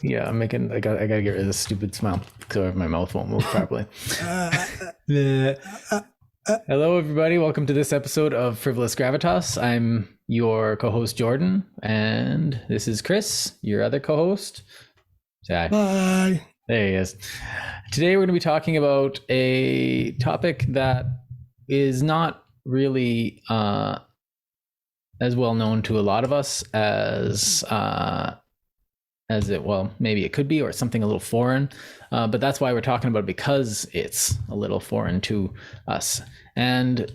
Yeah, I'm making. I gotta get rid of this stupid smile so my mouth won't move properly. Hello, everybody. Welcome to this episode of Frivolous Gravitas. I'm your co-host Jordan, and this is Kris, your other co-host. Say hi. Bye. There he is. Today, we're going to be talking about a topic that is not really as well known to a lot of us as it, well, maybe it could be, or something a little foreign, but that's why we're talking about it, because it's a little foreign to us. And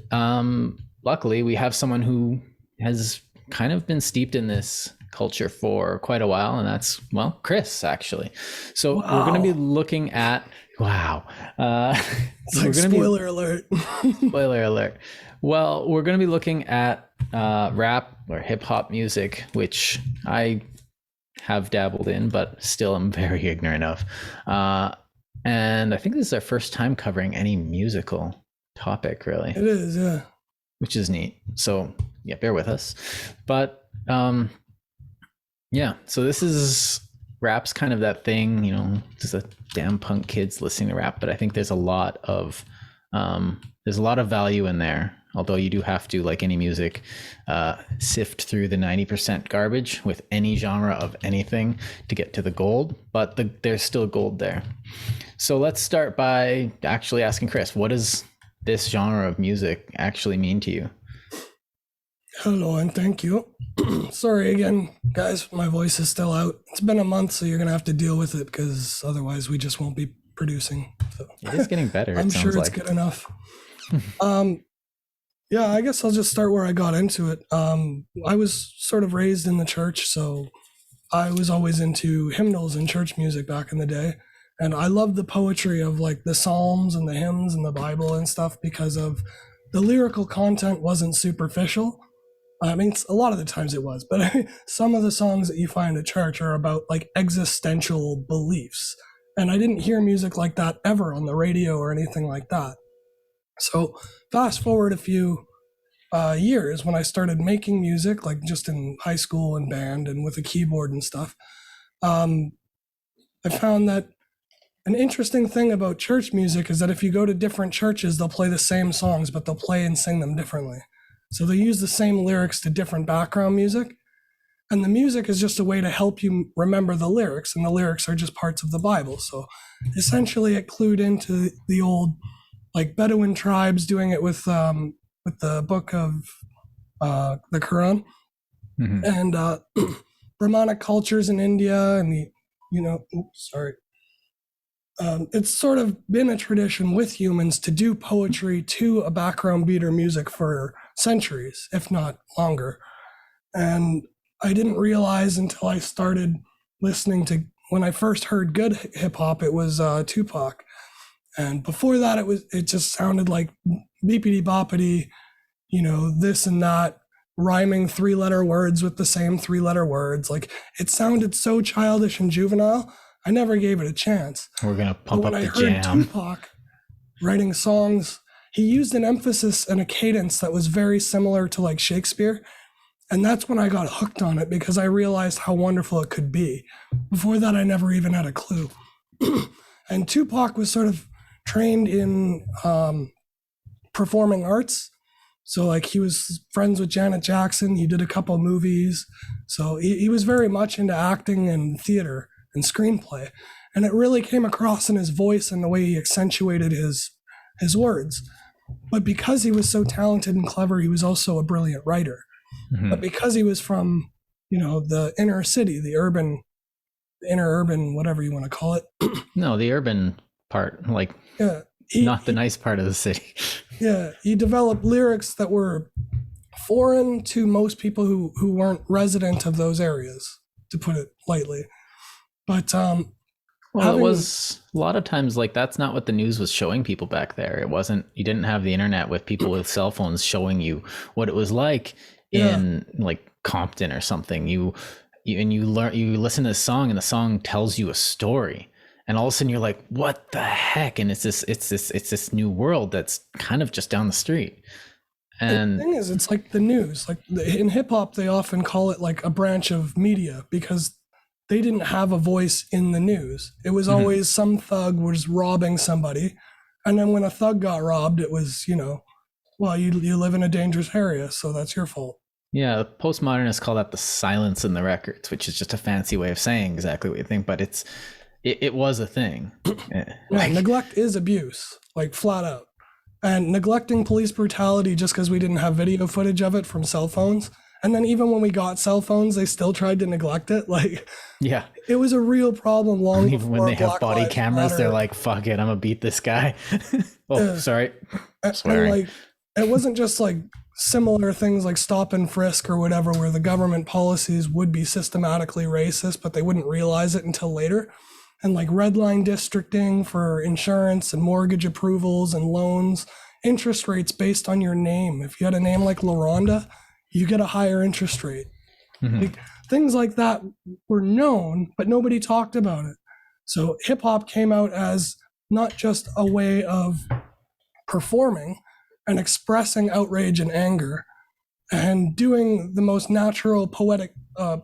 luckily we have someone who has kind of been steeped in this culture for quite a while, and that's, well, Kris, actually. So we're going to be looking at Spoiler alert. Spoiler alert. Well, we're going to be looking at rap or hip hop music, which I have dabbled in, but still I'm very ignorant of. And I think this is our first time covering any musical topic, really. It is, yeah. Which is neat. So yeah, bear with us. But yeah, so this is rap's kind of that thing, you know, just a damn punk kids listening to rap, but I think there's a lot of value in there. Although you do have to, like any music, sift through the 90% garbage with any genre of anything to get to the gold, but there's still gold there. So let's start by actually asking Kris, what does this genre of music actually mean to you? Hello, and thank you. Sorry again, guys, my voice is still out. It's been a month, so you're going to have to deal with it, because otherwise we just won't be producing. So. It is getting better. I'm sure it's good enough. Yeah, I guess I'll just start where I got into it. I was sort of raised in the church, so I was always into hymnals and church music back in the day. And I loved the poetry of like the Psalms and the hymns and the Bible and stuff, because of the lyrical content wasn't superficial. I mean, a lot of the times it was, but some of the songs that you find at church are about like existential beliefs. And I didn't hear music like that ever on the radio or anything like that. So fast forward a few years, when I started making music, like just in high school and band and with a keyboard and stuff, I found that an interesting thing about church music is that if you go to different churches, they'll play the same songs, but they'll play and sing them differently. So they use the same lyrics to different background music. And the music is just a way to help you remember the lyrics, and the lyrics are just parts of the Bible. So essentially it clued into the old like Bedouin tribes doing it with the book of the Quran, and Brahmanic cultures in India, and it's sort of been a tradition with humans to do poetry to a background beat or music for centuries, if not longer. And I didn't realize until I started listening to, when I first heard good hip hop, it was Tupac. And before that, it just sounded like beepity boppity, you know, this and that, rhyming 3-letter words with the same 3-letter words. Like, it sounded so childish and juvenile, I never gave it a chance. We're gonna pump up the jam. When I heard Tupac writing songs, he used an emphasis and a cadence that was very similar to like Shakespeare. And that's when I got hooked on it, because I realized how wonderful it could be. Before that, I never even had a clue. And Tupac was sort of trained in performing arts. So like he was friends with Janet Jackson. He did a couple movies. So he was very much into acting and theater and screenplay. And it really came across in his voice and the way he accentuated his words. But because he was so talented and clever, he was also a brilliant writer. Mm-hmm. But because he was from, you know, the inner city, the inner urban, whatever you want to call it. No, the urban part, like, yeah, not the nice part of the city. Yeah, he developed lyrics that were foreign to most people who weren't resident of those areas, to put it lightly. But well, it was a lot of times like that's not what the news was showing people back there. It wasn't. You didn't have the internet with people with cell phones showing you what it was like in like Compton or something. You listen to this song, and the song tells you a story. And all of a sudden you're like, what the heck? And it's this new world that's kind of just down the street. And the thing is, it's like the news. Like in hip hop, they often call it like a branch of media, because they didn't have a voice in the news. It was always some thug was robbing somebody. And then when a thug got robbed, it was, well, you live in a dangerous area, so that's your fault. Yeah, the postmodernists call that the silence in the records, which is just a fancy way of saying exactly what you think, but it was a thing. Neglect is abuse, like flat out. And neglecting police brutality just because we didn't have video footage of it from cell phones. And then even when we got cell phones, they still tried to neglect it. Like, yeah, it was a real problem long even before when they have Black body Lives cameras, Matter. they're like, fuck it, I'm gonna beat this guy. Sorry. And like, it wasn't just like similar things like stop and frisk or whatever, where the government policies would be systematically racist, but they wouldn't realize it until later. And like red line districting for insurance and mortgage approvals and loans, interest rates based on your name. If you had a name like LaRonda, you get a higher interest rate. Like, things like that were known, but nobody talked about it. So hip hop came out as not just a way of performing and expressing outrage and anger and doing the most natural poetic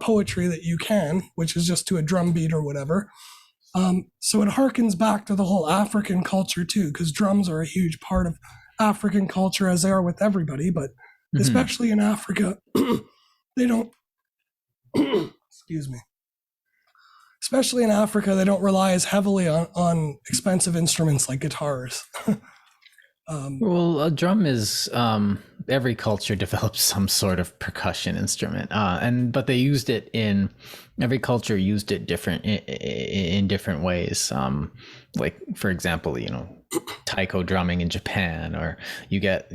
poetry that you can, which is just to a drum beat or whatever. So it harkens back to the whole African culture too, because drums are a huge part of African culture, as they are with everybody, but especially in Africa, they don't, excuse me, especially in Africa, they don't rely as heavily on expensive instruments like guitars. Well, a drum is every culture develops some sort of percussion instrument, but they used it in every culture used it in different ways. Like for example, taiko drumming in Japan, or you get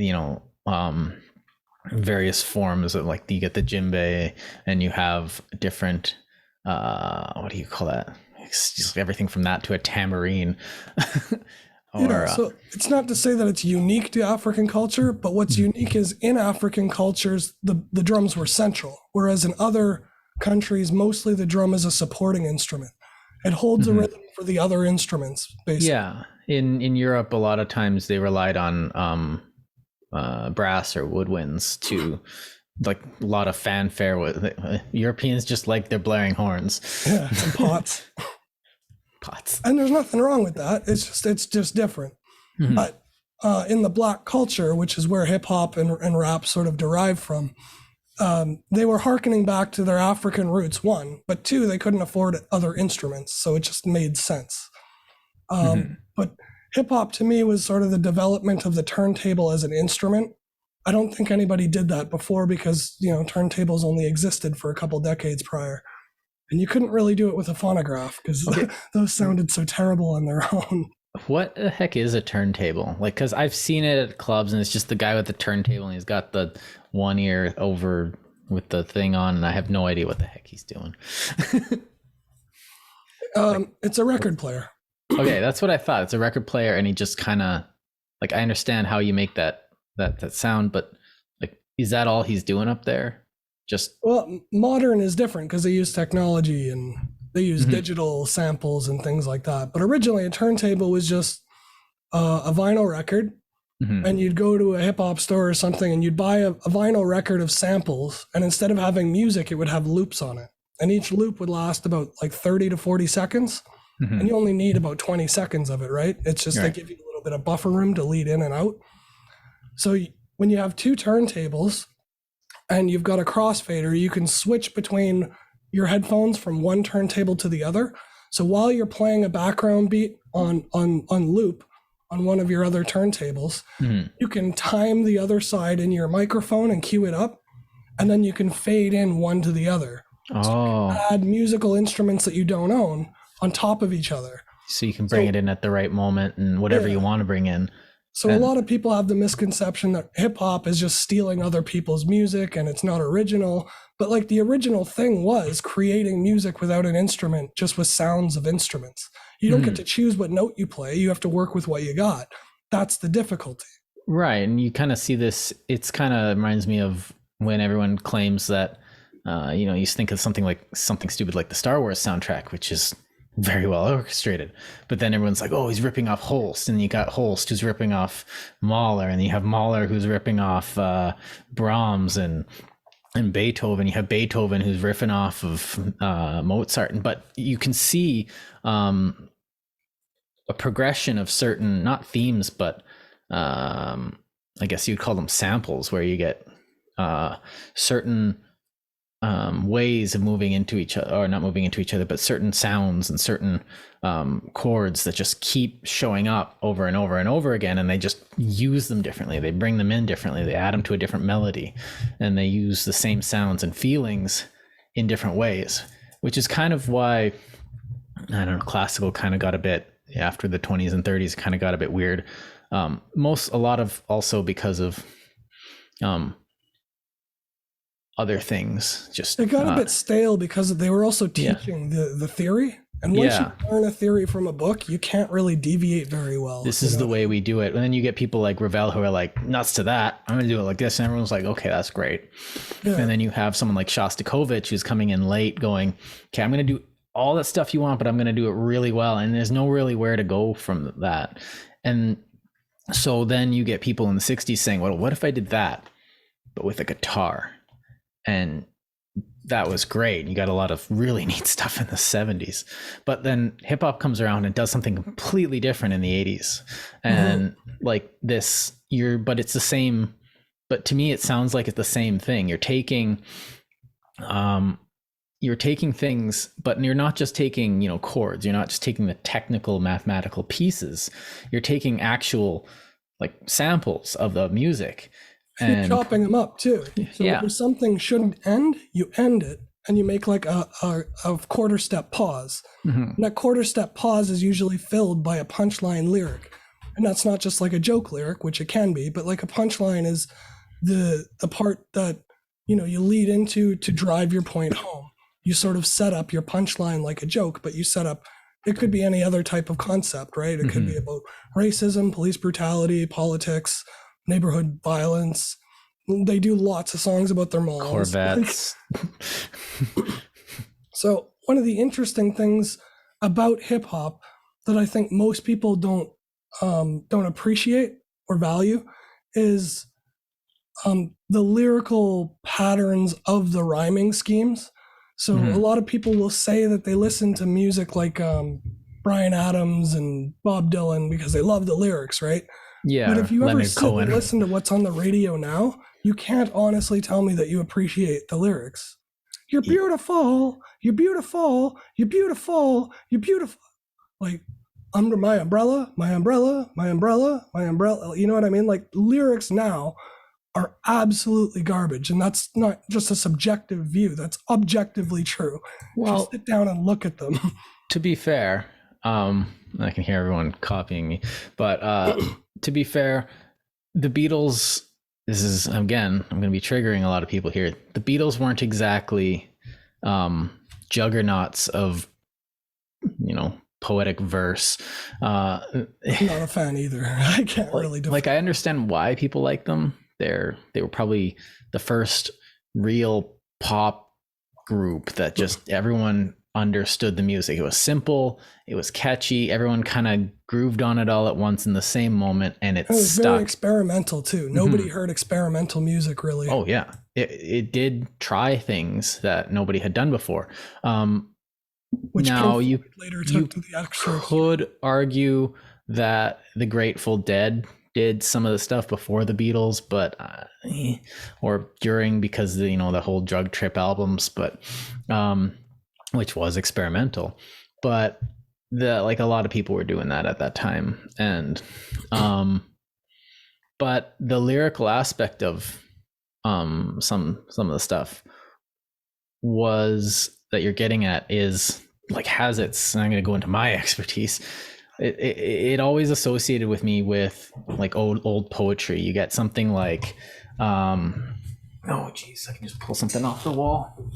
various forms of, like, you get the djembe, and you have different what do you call that? It's just everything from that to a tambourine. So it's not to say that it's unique to African culture, but what's unique is in African cultures, the drums were central, whereas in other countries, mostly the drum is a supporting instrument. It holds a rhythm for the other instruments, basically. Yeah. In Europe, a lot of times they relied on brass or woodwinds to, like, a lot of fanfare. With Europeans just like their blaring horns. Yeah, and pots. And there's nothing wrong with that. It's just different. But in the Black culture, which is where hip hop and rap sort of derived from, they were hearkening back to their African roots, one, but two, they couldn't afford other instruments, so it just made sense. But hip hop to me was sort of the development of the turntable as an instrument. I don't think anybody did that before, because turntables only existed for a couple decades prior. And you couldn't really do it with a phonograph, because those sounded so terrible on their own. What the heck is a turntable? Like, because I've seen it at clubs, and it's just the guy with the turntable, and he's got the one ear over with the thing on, and I have no idea what the heck he's doing. It's a record player. Okay, that's what I thought. It's a record player, and he just kind of, like, I understand how you make that sound, but, like, is that all he's doing up there? Well, modern is different because they use technology and they use digital samples and things like that. But originally, a turntable was just a vinyl record, and you'd go to a hip hop store or something, and you'd buy a vinyl record of samples, and instead of having music, it would have loops on it, and each loop would last about like 30 to 40 seconds, and you only need about 20 seconds of it, right? It's just they give you a little bit of buffer room to lead in and out. So when you have two turntables and you've got a crossfader, you can switch between your headphones from one turntable to the other. So while you're playing a background beat on loop on one of your other turntables, you can time the other side in your microphone and cue it up, and then you can fade in one to the other. So you can add musical instruments that you don't own on top of each other. So you can bring it in at the right moment and whatever you want to bring in. So a lot of people have the misconception that hip hop is just stealing other people's music and it's not original. But like, the original thing was creating music without an instrument, just with sounds of instruments. You don't get to choose what note you play. You have to work with what you got. That's the difficulty. Right. And you kind of see this, it's kind of reminds me of when everyone claims that, you think of something stupid like the Star Wars soundtrack, which is very well orchestrated, but then everyone's like, oh, he's ripping off Holst, and you got Holst who's ripping off Mahler, and you have Mahler who's ripping off Brahms, and and Beethoven. You have Beethoven who's riffing off of Mozart, but you can see a progression of certain, not themes, but I guess you'd call them samples, where you get certain ways of moving into each other, or not moving into each other, but certain sounds and certain chords that just keep showing up over and over and over again, and they just use them differently. They bring them in differently. They add them to a different melody, and they use the same sounds and feelings in different ways, which is kind of why, I don't know, classical kind of got a bit, after the 20s and 30s, kind of got a bit weird. A lot of also because of other things. Just it got a bit stale because they were also teaching the theory, and once you learn a theory from a book, you can't really deviate very well. This is the way we do it. And then you get people like Ravel who are like, nuts to that, I'm gonna do it like this, and everyone's like, okay, that's great. And then you have someone like Shostakovich who's coming in late going, okay, I'm gonna do all that stuff you want, but I'm gonna do it really well, and there's no really where to go from that. And so then you get people in the 60s saying, well, what if I did that but with a guitar? And that was great. You got a lot of really neat stuff in the 70s, but then hip hop comes around and does something completely different in the 80s. And like this, but it's the same, but to me, it sounds like it's the same thing. You're taking things, but you're not just taking, chords. You're not just taking the technical mathematical pieces. You're taking actual like samples of the music. And you're chopping them up too. So if something shouldn't end, you end it, and you make like a quarter step pause. And that quarter step pause is usually filled by a punchline lyric. And that's not just like a joke lyric, which it can be, but like a punchline is the part that, you lead into to drive your point home. You sort of set up your punchline like a joke, but you set up, it could be any other type of concept, right? It could be about racism, police brutality, politics, neighborhood violence. They do lots of songs about their moms. Corvettes. So one of the interesting things about hip hop that I think most people don't appreciate or value is the lyrical patterns of the rhyming schemes. So a lot of people will say that they listen to music like Bryan Adams and Bob Dylan because they love the lyrics, right? Yeah. But if you ever sit and listen to what's on the radio now, you can't honestly tell me that you appreciate the lyrics. You're beautiful, you're beautiful, you're beautiful, you're beautiful. Like, under my umbrella, my umbrella, my umbrella, my umbrella. You know what I mean? Like, lyrics now are absolutely garbage, and that's not just a subjective view, that's objectively true. Well, just sit down and look at them. To be fair, I can hear everyone copying me, but to be fair, the Beatles, this is, again, I'm going to be triggering a lot of people here. The Beatles weren't exactly juggernauts of, poetic verse. I'm not a fan either. I can't really define. Like, I understand why people like them. They were probably the first real pop group that just everyone understood the music. It was simple, it was catchy, everyone kind of grooved on it all at once in the same moment, and it was stuck. Very experimental too. Nobody heard experimental music really. Oh yeah, it did try things that nobody had done before. Which now you could argue that the Grateful Dead did some of the stuff before the Beatles, but or during, because the whole drug trip albums, but which was experimental, but a lot of people were doing that at that time. And but the lyrical aspect of some of the stuff was that you're getting at is like, has its, and I'm going to go into my expertise, it always associated with me with like old poetry. You get something like oh geez, I can just pull something off the wall,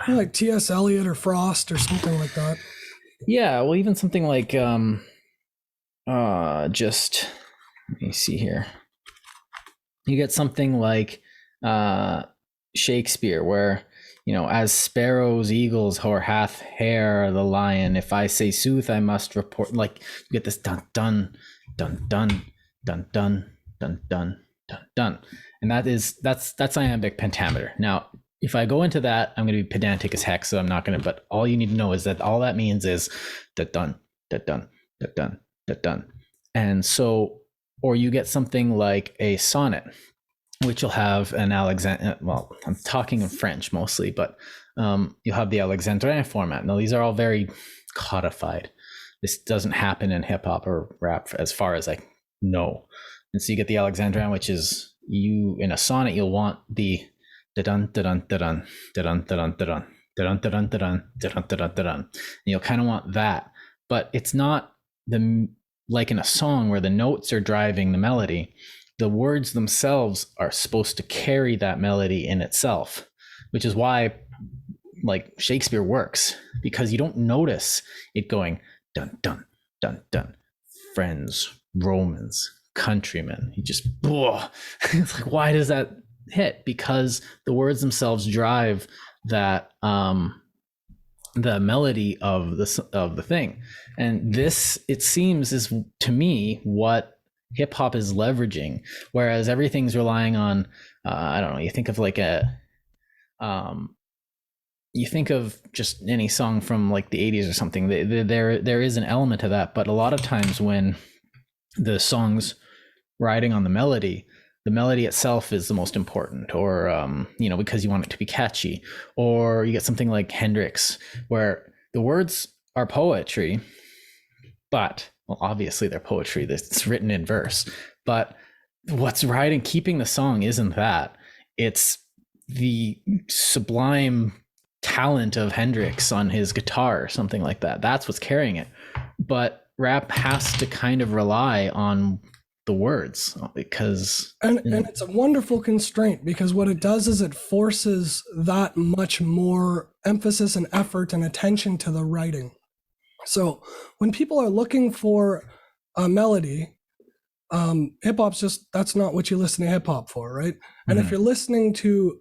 like T.S. Eliot or Frost or something like that. Yeah, well, even something like just let me see here. You get something like Shakespeare, where as sparrows, eagles, or hath hair the lion. If I say sooth, I must report. Like, you get this dun dun dun dun dun dun dun dun. dun, dun. And that's iambic pentameter. Now, if I go into that, I'm going to be pedantic as heck, so I'm not going to, but all you need to know is that all that means is da dun, da dun, da dun, da dun. And so, or you get something like a sonnet, which will have an well, I'm talking in French mostly, but you'll have the Alexandrine format. Now, these are all very codified. This doesn't happen in hip hop or rap as far as I know. And so you get the Alexandrine, which is in a sonnet, you'll want the da-dun, da-dun, da-dun, da-dun, da-dun, da-dun, da-dun, da-dun, da-dun, da-dun, da-dun, da-dun. And you'll kind of want that. But it's not like in a song where the notes are driving the melody. The words themselves are supposed to carry that melody in itself, which is why like Shakespeare works, because you don't notice it going dun, dun, dun, dun, friends, Romans, countrymen. You just, it's like, why does that hit? Because the words themselves drive that, the melody of the thing. And this, it seems, is to me what hip hop is leveraging, whereas everything's relying on, I don't know, you think of like you think of just any song from like the 80s or something, there is an element of that. But a lot of times when the song's riding on the melody itself is the most important, or because you want it to be catchy. Or you get something like Hendrix, where the words are poetry, but, well, obviously they're poetry, it's written in verse, but what's keeping the song isn't that. It's the sublime talent of Hendrix on his guitar or something like that. That's what's carrying it. But rap has to kind of rely on the words, because and it's a wonderful constraint, because what it does is it forces that much more emphasis and effort and attention to the writing. So when people are looking for a melody, hip-hop's just, that's not what you listen to hip-hop for, right? And if you're listening to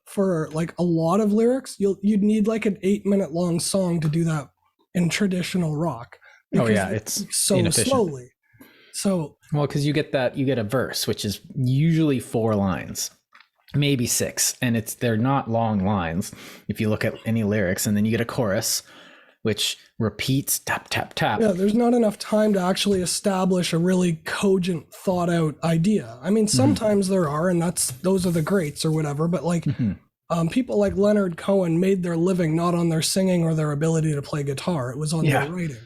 for like a lot of lyrics, you'd need like an 8-minute long song to do that in traditional rock. It's so inefficient. Slowly. So, well, because you get a verse, which is usually 4 lines, maybe 6, and they're not long lines if you look at any lyrics. And then you get a chorus, which repeats tap, tap, tap. Yeah, there's not enough time to actually establish a really cogent, thought out idea. I mean, sometimes there are, and those are the greats or whatever, but like people like Leonard Cohen made their living not on their singing or their ability to play guitar. It was on their writing.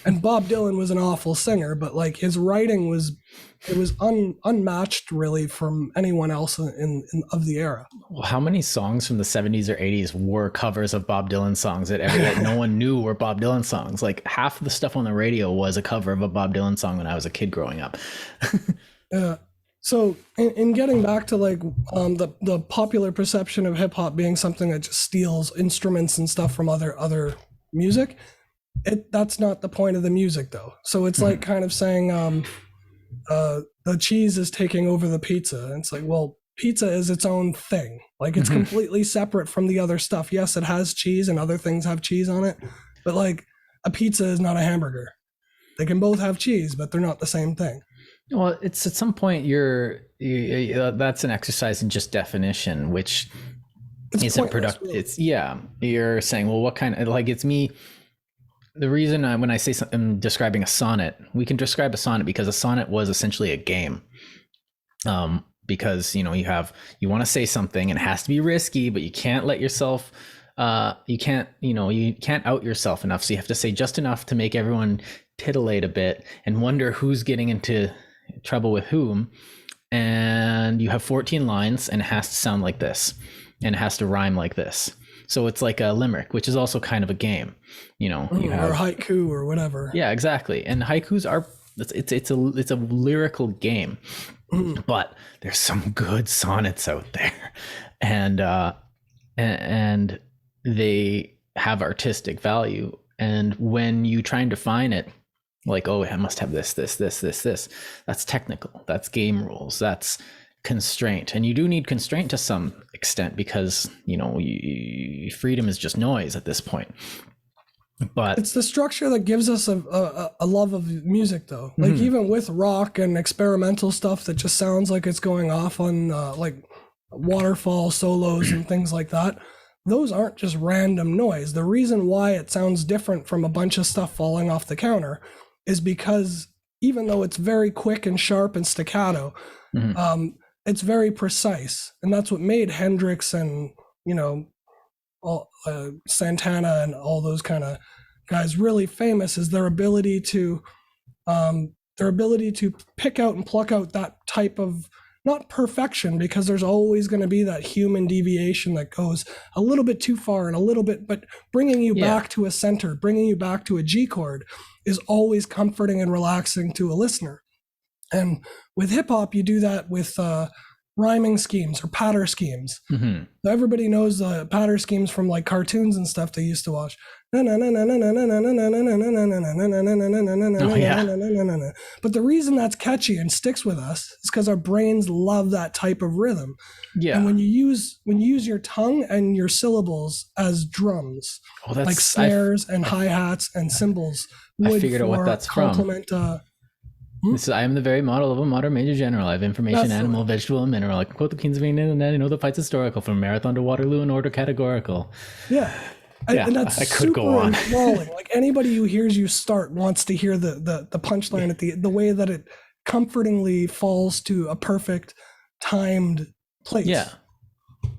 And Bob Dylan was an awful singer, but like his writing was unmatched really from anyone else of the era. Well, how many songs from the 70s or 80s were covers of Bob Dylan songs that no one knew were Bob Dylan songs? Like half of the stuff on the radio was a cover of a Bob Dylan song when I was a kid growing up. Yeah. So in getting back to like the popular perception of hip hop being something that just steals instruments and stuff from other music, that's not the point of the music though. So it's like kind of saying the cheese is taking over the pizza. And it's like, well, pizza is its own thing. Like it's completely separate from the other stuff. Yes, it has cheese and other things have cheese on it, but like a pizza is not a hamburger. They can both have cheese, but they're not the same thing. Well, it's at some point that's an exercise in just definition, which isn't productive. Really. You're saying, well, what kind of, like, it's me. The reason when I say I'm describing a sonnet, we can describe a sonnet because a sonnet was essentially a game. Because you want to say something and it has to be risky, but you can't let yourself, you can't out yourself enough. So you have to say just enough to make everyone titillate a bit and wonder who's getting into trouble with whom. And you have 14 lines and it has to sound like this and it has to rhyme like this. So it's like a limerick, which is also kind of a game, you have, or haiku or whatever. Yeah, exactly. And haikus are, it's a lyrical game, but there's some good sonnets out there, and they have artistic value. And when you try and define it, like, oh, I must have this, that's technical, that's game rules, that's constraint. And you do need constraint to some extent because freedom is just noise at this point. But it's the structure that gives us a love of music, though. Like even with rock and experimental stuff that just sounds like it's going off on like waterfall solos and things like that, those aren't just random noise. The reason why it sounds different from a bunch of stuff falling off the counter is because even though it's very quick and sharp and staccato, it's very precise. And that's what made Hendrix and, you know, all, Santana and all those kind of guys really famous, is their ability to pick out and pluck out that type of, not perfection, because there's always going to be that human deviation that goes a little bit too far and a little bit, but bringing you back to a center, bringing you back to a G chord is always comforting and relaxing to a listener. And with hip hop, you do that with rhyming schemes or patter schemes. So everybody knows the patter schemes from like cartoons and stuff they used to watch. But the reason that's catchy and sticks with us is because our brains love that type of rhythm. And when you use your tongue and your syllables as drums, like snares and hi-hats and cymbals, I figured out what that's from. I am the very model of a modern major general. I have information, animal, vegetable, and mineral. I can quote the Kings of England, and then I know the fight's historical, from Marathon to Waterloo in order categorical. And that's, I could go on. Enthralling. Like anybody who hears you start wants to hear the punchline at the way that it comfortingly falls to a perfect timed place.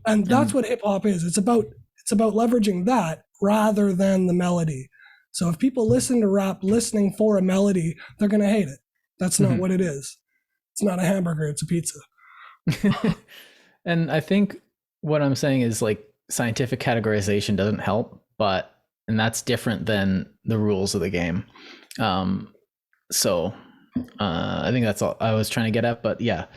And that's what hip hop is. It's about leveraging that rather than the melody. So if people listen to rap listening for a melody, they're gonna hate it. That's not what it is. It's not a hamburger, it's a pizza. And I think what I'm saying is like scientific categorization doesn't help, and that's different than the rules of the game. So I think that's all I was trying to get at, but I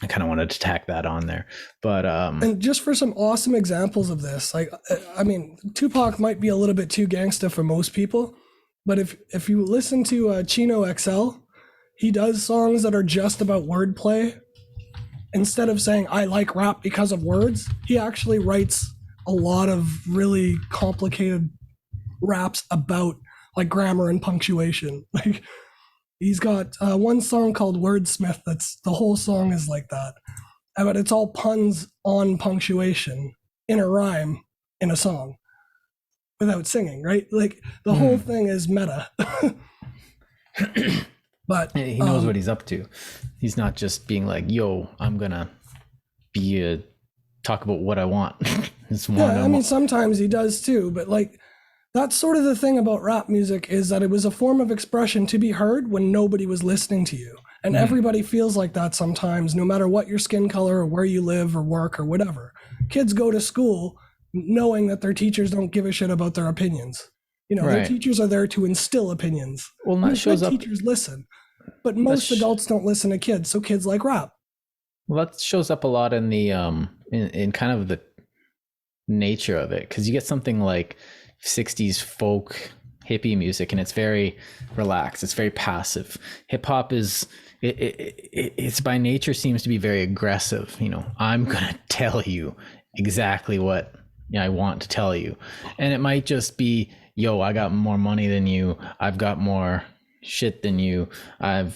kind of wanted to tack that on there, but and just for some awesome examples of this, like I mean, Tupac might be a little bit too gangsta for most people, but if you listen to Chino XL, he does songs that are just about wordplay. Instead of saying I like rap because of words, he actually writes a lot of really complicated raps about like grammar and punctuation. Like he's got one song called Wordsmith that's the whole song is like that, but it's all puns on punctuation in a rhyme in a song without singing, right? Like the whole thing is meta. But he knows what he's up to. He's not just being like, yo, I'm gonna talk about what I want. I mean, sometimes he does too, but like that's sort of the thing about rap music, is that it was a form of expression to be heard when nobody was listening to you. And everybody feels like that sometimes, no matter what your skin color or where you live or work or whatever. Kids go to school knowing that their teachers don't give a shit about their opinions. You know, their teachers are there to instill opinions. Well, that shows up. Teachers listen, but most adults don't listen to kids, so kids like rap. Well, that shows up a lot in the in kind of the nature of it, because you get something like 60s folk hippie music, and it's very relaxed. It's very passive. Hip hop is it's by nature seems to be very aggressive. You know, I'm gonna tell you exactly what I want to tell you, and it might just be, yo, I got more money than you. I've got more shit than you. I'm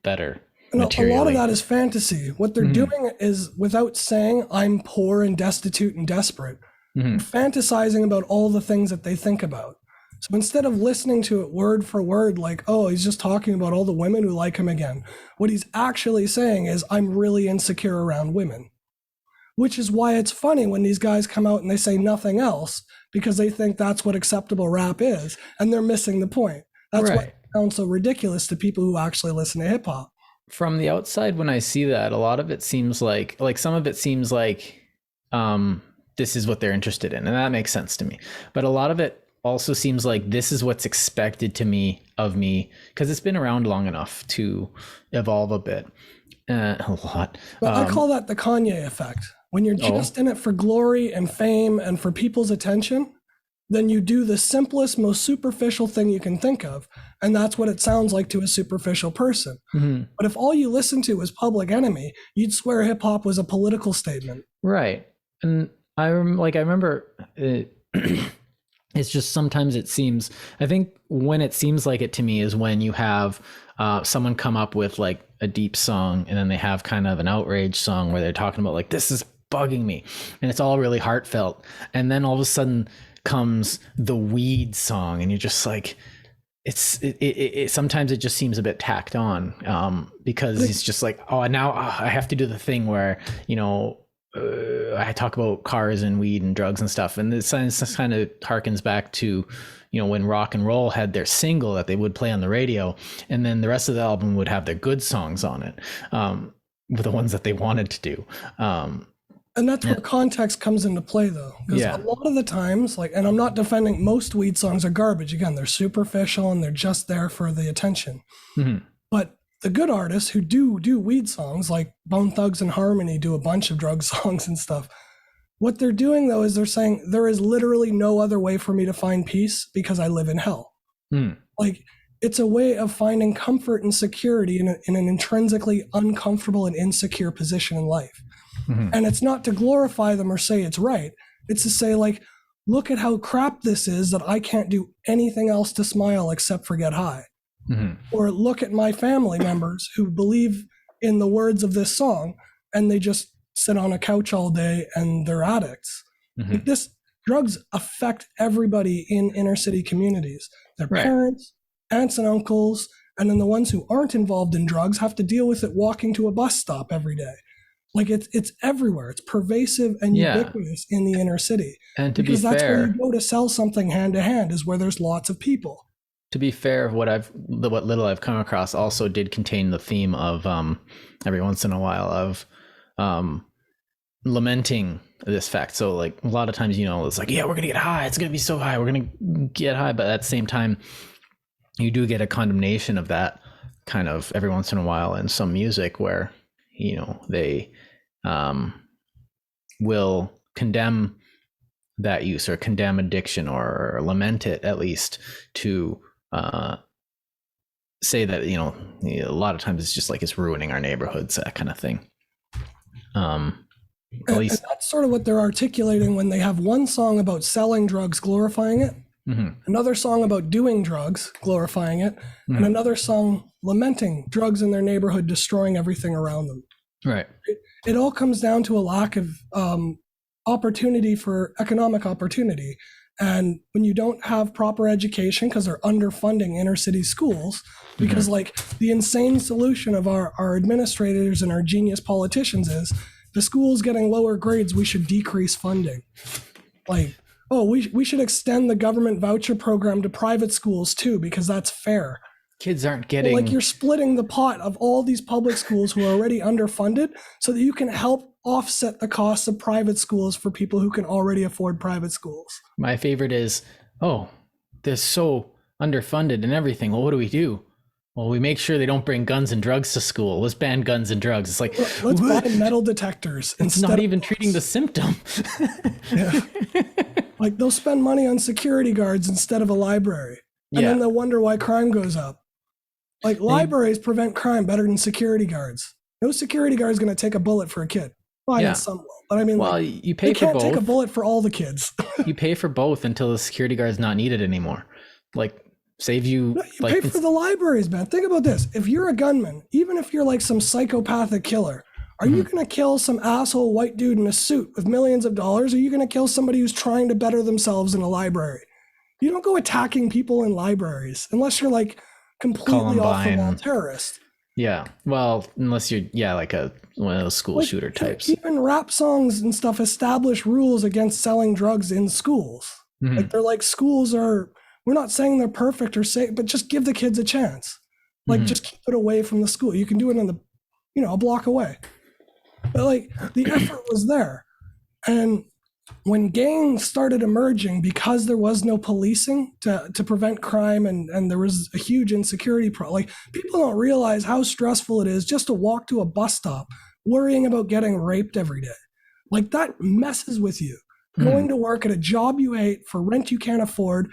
better. A lot of that is fantasy. What they're doing is, without saying I'm poor and destitute and desperate, fantasizing about all the things that they think about. So instead of listening to it word for word, like, oh, he's just talking about all the women who like him again, what he's actually saying is, I'm really insecure around women. Which is why it's funny when these guys come out and they say nothing else, because they think that's what acceptable rap is, and they're missing the point. That's why it sounds so ridiculous to people who actually listen to hip hop. From the outside, when I see that, a lot of it seems like some of it seems like this is what they're interested in, and that makes sense to me. But a lot of it also seems like this is what's expected of me, because it's been around long enough to evolve a bit. A lot. But I call that the Kanye effect. When you're just in it for glory and fame and for people's attention, then you do the simplest, most superficial thing you can think of. And that's what it sounds like to a superficial person. But if all you listen to was Public Enemy, you'd swear hip hop was a political statement. Right. And I remember It's just sometimes it seems, I think when it seems like it to me is when you have someone come up with like a deep song and then they have kind of an outrage song where they're talking about like, this is bugging me. And it's all really heartfelt. And then all of a sudden comes the weed song and you're just like, sometimes it just seems a bit tacked on because it's just like, oh, now I have to do the thing where, you know, I talk about cars and weed and drugs and stuff, and this kind of harkens back to, you know, when rock and roll had their single that they would play on the radio, and then the rest of the album would have their good songs on it, with the ones that they wanted to do. And that's where context comes into play, though, because a lot of the times, like, and I'm not defending, most weed songs are garbage. Again, they're superficial and they're just there for the attention. Mm-hmm. But the good artists who do weed songs, like Bone Thugs and Harmony do a bunch of drug songs and stuff. What they're doing, though, is they're saying there is literally no other way for me to find peace because I live in hell. Like, it's a way of finding comfort and security in an intrinsically uncomfortable and insecure position in life. And it's not to glorify them or say it's right. It's to say, like, look at how crap this is that I can't do anything else to smile except for get high. Or look at my family members who believe in the words of this song and they just sit on a couch all day and they're addicts. Like, this drugs affect everybody in inner city communities. Their parents, aunts and uncles, and then the ones who aren't involved in drugs have to deal with it walking to a bus stop every day. Like, it's everywhere. It's pervasive and ubiquitous in the inner city. And to because be fair, that's where you go to sell something hand to hand, is where there's lots of people. To be fair, what little I've come across also did contain the theme of every once in a while of lamenting this fact. So like a lot of times, you know, it's like, yeah, we're gonna get high. It's gonna be so high. We're gonna get high. But at the same time, you do get a condemnation of that kind of every once in a while in some music where, you know, they will condemn that use or condemn addiction or lament it, at least, to say that, you know, a lot of times it's just like it's ruining our neighborhoods, that kind of thing. And that's sort of what they're articulating when they have one song about selling drugs, glorifying it, another song about doing drugs, glorifying it, and another song lamenting drugs in their neighborhood, destroying everything around them. Right. It all comes down to a lack of opportunity for economic opportunity. And when you don't have proper education, because they're underfunding inner city schools, because like the insane solution of our administrators and our genius politicians is, the school's getting lower grades, we should decrease funding. Like, oh, we should extend the government voucher program to private schools too, because that's fair. Kids aren't getting... Well, like, you're splitting the pot of all these public schools who are already underfunded so that you can help offset the costs of private schools for people who can already afford private schools. My favorite is, oh, they're so underfunded and everything. Well, what do? Well, we make sure they don't bring guns and drugs to school. Let's ban guns and drugs. It's like, let's buy metal detectors. It's not even treating the symptom. Like, they'll spend money on security guards instead of a library. And then they'll wonder why crime goes up. Like, libraries prevent crime better than security guards. No security guard is going to take a bullet for a kid. Well, some will, but I mean, well, like, you pay for both. They can't take a bullet for all the kids. You pay for both until the security guard is not needed anymore. Like, save you. No, you pay for the libraries, man. Think about this. If you're a gunman, even if you're like some psychopathic killer, are you going to kill some asshole white dude in a suit with millions of dollars? Or are you going to kill somebody who's trying to better themselves in a library? You don't go attacking people in libraries unless you're like completely off the wall terrorist. Yeah, well, unless you're like one of those school shooter types. Even rap songs and stuff establish rules against selling drugs in schools. Like, they're like, schools are, we're not saying they're perfect or safe, but just give the kids a chance. Like, just keep it away from the school. You can do it in the, a block away. But like, the effort was there. And when gangs started emerging, because there was no policing to prevent crime, and there was a huge insecurity problem, like, people don't realize how stressful it is just to walk to a bus stop worrying about getting raped every day. Like, that messes with you. Going to work at a job you hate for rent you can't afford,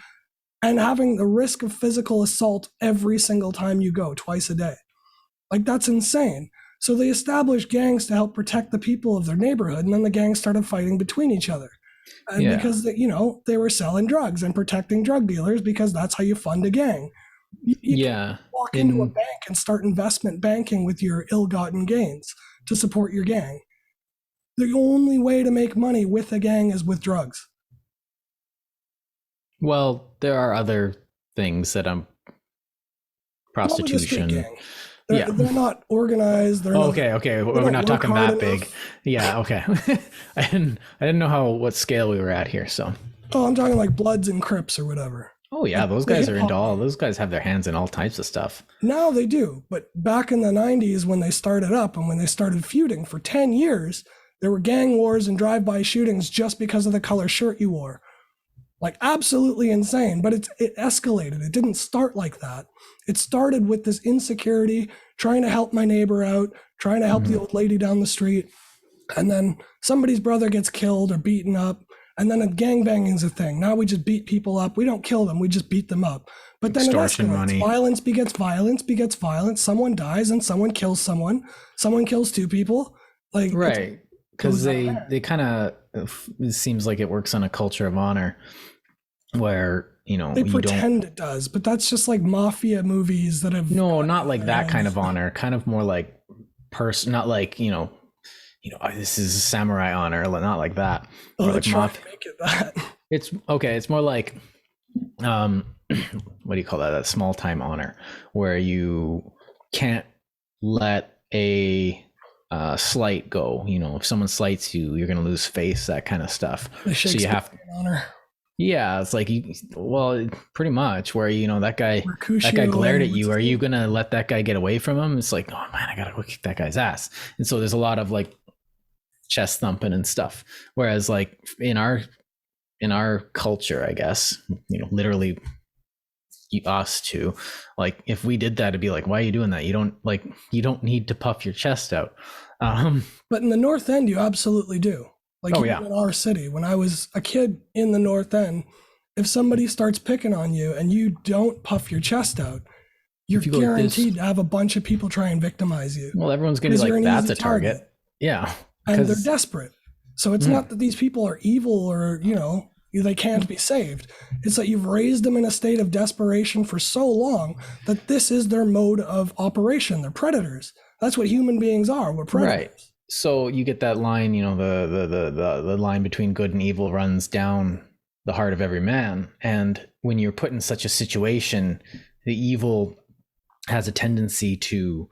and having the risk of physical assault every single time you go, twice a day. Like, that's insane. So they established gangs to help protect the people of their neighborhood, and then the gangs started fighting between each other. And Yeah. because, they were selling drugs and protecting drug dealers, because that's how you fund a gang. You can walk into a bank and start investment banking with your ill-gotten gains to support your gang. The only way to make money with a gang is with drugs. Well, there are other things that prostitution. They're not organized. They're not, okay. We're not talking that big. Yeah, okay. I didn't know what scale we were at here. So. Oh, I'm talking like Bloods and Crips or whatever. Oh yeah, those guys are into all. Those guys have their hands in all types of stuff. Now they do, but back in the 90s when they started up and when they started feuding for 10 years, there were gang wars and drive-by shootings just because of the color shirt you wore. Like absolutely insane, but it escalated. It didn't start like that. It started with this insecurity, trying to help my neighbor out, trying to help the old lady down the street. And then somebody's brother gets killed or beaten up. And then gangbanging's a thing. Now we just beat people up. We don't kill them. We just beat them up. But then extortion it escalates. Money. Violence begets violence begets violence. Someone dies and someone kills someone. Someone kills two people. Like right. Because they kind of, it seems like it works on a culture of honor where, they pretend it does, but that's just like mafia movies that have not like that kind of honor, kind of more like not like, this is samurai honor, not like that. Oh, like try to make it that. It's okay. It's more like, what do you call that? That small time honor where you can't let a slight go. If someone slights you, you're going to lose face, that kind of stuff. So you have honor. Yeah, it's like pretty much where that guy glared at you. Are you gonna let that guy get away from him? It's like, oh man, I gotta go kick that guy's ass. And so there's a lot of like chest thumping and stuff. Whereas like in our culture, I guess, literally us two, like if we did that, it'd be like, why are you doing that? You don't need to puff your chest out. But in the North End, you absolutely do. Like in our city, when I was a kid in the North End, if somebody starts picking on you and you don't puff your chest out, you're guaranteed to have a bunch of people try and victimize you. Well, everyone's going to be like, that's a target. Yeah. And they're desperate. So it's not that these people are evil or, they can't be saved. It's that you've raised them in a state of desperation for so long that this is their mode of operation. They're predators. That's what human beings are. We're predators. Right. So you get that line, the line between good and evil runs down the heart of every man. And when you're put in such a situation, the evil has a tendency to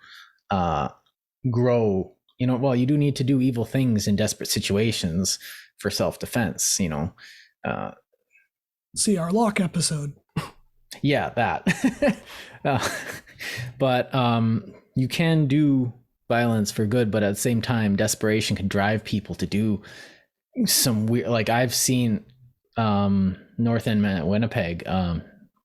grow. You do need to do evil things in desperate situations for self-defense, See our Locke episode. Yeah, that. But you can do violence for good, but at the same time, desperation can drive people to do some weird, like I've seen North End Winnipeg,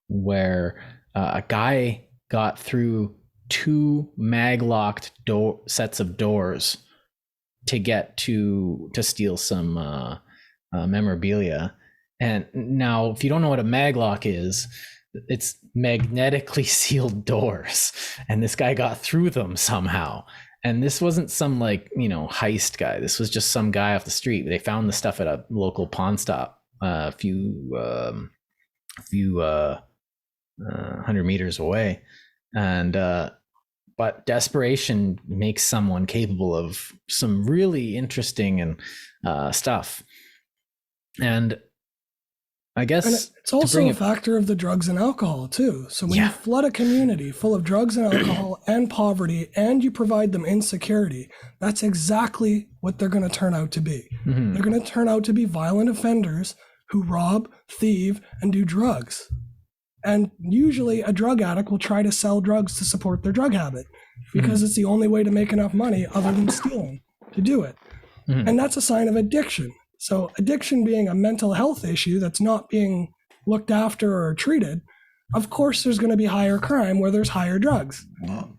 where a guy got through 2 mag-locked sets of doors to get to steal some memorabilia. And now, if you don't know what a maglock is, it's magnetically sealed doors, and this guy got through them somehow. And this wasn't some heist guy. This was just some guy off the street. They found the stuff at a local pawn stop a few 100 meters away. And but desperation makes someone capable of some really interesting and stuff. And I guess it's also a factor of the drugs and alcohol too. So when you flood a community full of drugs and alcohol and poverty, and you provide them insecurity, that's exactly what they're going to turn out to be. Mm-hmm. They're going to turn out to be violent offenders who rob, thieve, and do drugs. And usually a drug addict will try to sell drugs to support their drug habit because it's the only way to make enough money other than stealing to do it. Mm-hmm. And that's a sign of addiction. So addiction being a mental health issue that's not being looked after or treated, of course there's going to be higher crime where there's higher drugs.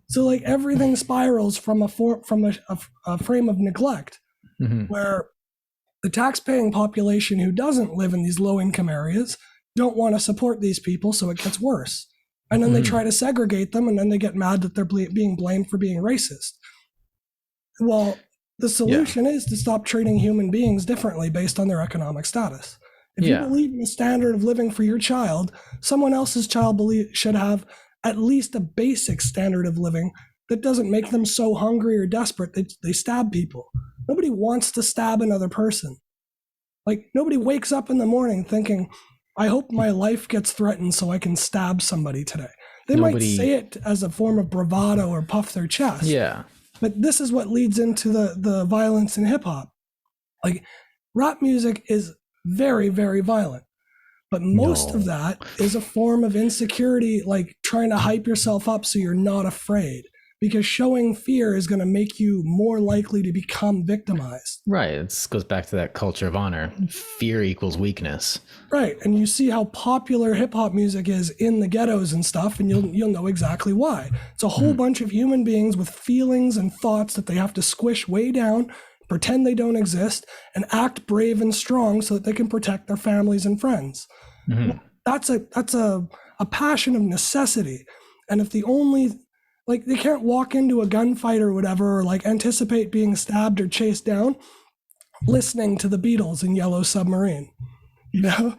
So like everything spirals from a frame of neglect, where the tax-paying population who doesn't live in these low-income areas don't want to support these people, so it gets worse. And then they try to segregate them, and then they get mad that they're being blamed for being racist. Well, the solution is to stop treating human beings differently based on their economic status. If you believe in a standard of living for your child, someone else's child should have at least a basic standard of living that doesn't make them so hungry or desperate that they stab people. Nobody wants to stab another person. Like, nobody wakes up in the morning thinking, I hope my life gets threatened so I can stab somebody today. They might say it as a form of bravado or puff their chest. Yeah. But this is what leads into the violence in hip hop. Like, rap music is very, very violent. But most of that is a form of insecurity, like trying to hype yourself up so you're not afraid. Because showing fear is going to make you more likely to become victimized. Right. It goes back to that culture of honor. Fear equals weakness. Right. And you see how popular hip hop music is in the ghettos and stuff, and you'll know exactly why. It's a whole bunch of human beings with feelings and thoughts that they have to squish way down, pretend they don't exist, and act brave and strong so that they can protect their families and friends. That's a passion of necessity. And if the only, like, they can't walk into a gunfight or whatever, or like anticipate being stabbed or chased down listening to the Beatles in Yellow Submarine. You know,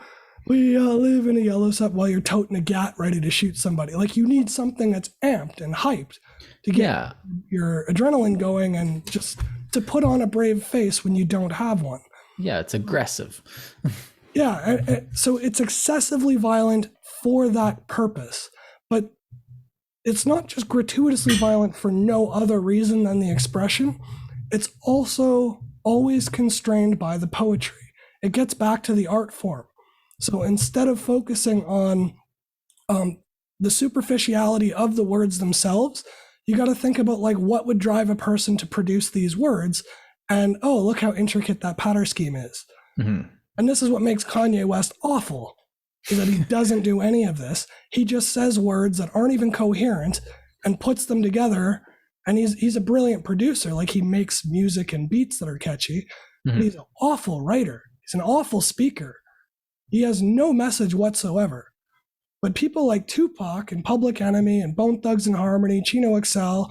we live in a yellow sub while you're toting a gat ready to shoot somebody. Like, you need something that's amped and hyped to get your adrenaline going and just to put on a brave face when you don't have one. Yeah, it's aggressive. So it's excessively violent for that purpose. But it's not just gratuitously violent for no other reason than the expression. It's also always constrained by the poetry. It gets back to the art form. So instead of focusing on the superficiality of the words themselves, you got to think about, like, what would drive a person to produce these words, and oh, look how intricate that pattern scheme is. And this is what makes Kanye West awful, is that he doesn't do any of this. He just says words that aren't even coherent and puts them together. And he's a brilliant producer. Like, he makes music and beats that are catchy. But he's an awful writer. He's an awful speaker. He has no message whatsoever. But people like Tupac and Public Enemy and Bone Thugs and Harmony, Chino XL,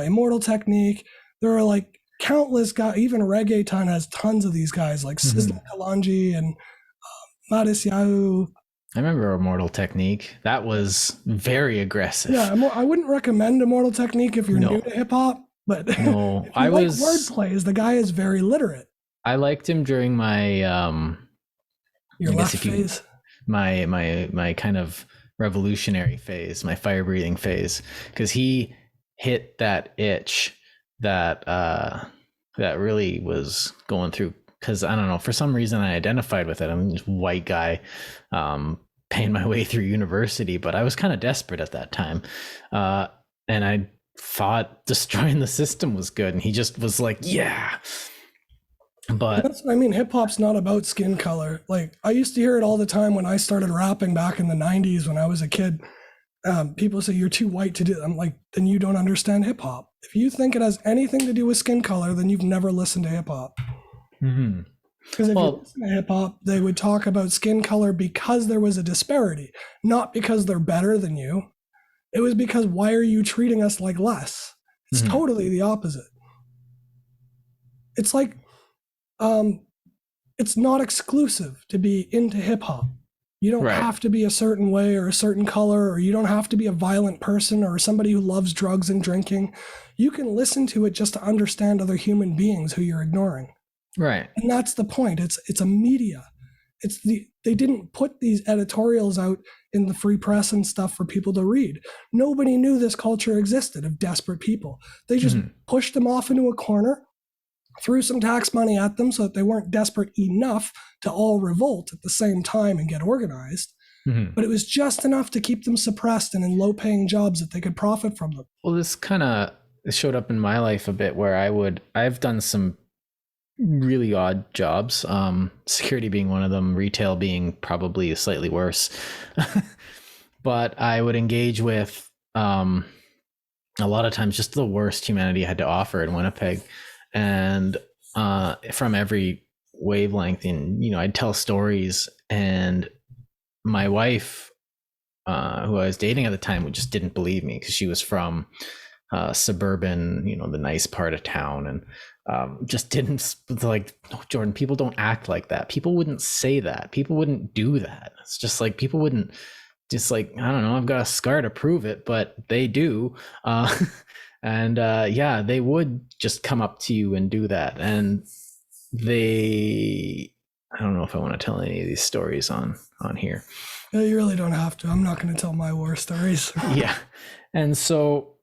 Immortal Technique, there are like countless guys. Even reggaeton has tons of these guys, like Sizzla Kalonji and Madis Yahoo. I remember Immortal Technique. That was very aggressive. Yeah, I wouldn't recommend Immortal Technique if you're new to hip hop, but if you like wordplays, the guy is very literate. I liked him during my your left phase. My kind of revolutionary phase, my fire breathing phase, because he hit that itch that really was going through. Because I don't know, for some reason I identified with it. I'm just a white guy paying my way through university, but I was kind of desperate at that time. And I thought destroying the system was good. And he just was like, yeah. But that's what I mean. Hip hop's not about skin color. Like, I used to hear it all the time when I started rapping back in the 90s when I was a kid. People say you're too white to do it. I'm like, then you don't understand hip hop. If you think it has anything to do with skin color, then you've never listened to hip hop. Because if you listen to hip hop, they would talk about skin color because there was a disparity, not because they're better than you. It was because, why are you treating us like less? It's totally the opposite. It's like, it's not exclusive to be into hip hop. You don't have to be a certain way or a certain color, or you don't have to be a violent person or somebody who loves drugs and drinking. You can listen to it just to understand other human beings who you're ignoring. Right. And that's the point. It's a media. They didn't put these editorials out in the free press and stuff for people to read. Nobody knew this culture existed of desperate people. They just pushed them off into a corner, threw some tax money at them so that they weren't desperate enough to all revolt at the same time and get organized. But it was just enough to keep them suppressed and in low-paying jobs that they could profit from them. Well, this kind of showed up in my life a bit, where I've done some really odd jobs, security being one of them, retail being probably slightly worse. But I would engage with a lot of times just the worst humanity had to offer in Winnipeg, and from every wavelength. And I'd tell stories, and my wife, who I was dating at the time, just didn't believe me, because she was from suburban, the nice part of town, and just didn't like, no, Jordan, people don't act like that. People wouldn't say that. People wouldn't do that. It's just like people wouldn't just like, I don't know, I've got a scar to prove it, but they do. And yeah, they would just come up to you and do that. And I don't know if I want to tell any of these stories on here. Yeah, you really don't have to. I'm not going to tell my war stories. Yeah. And so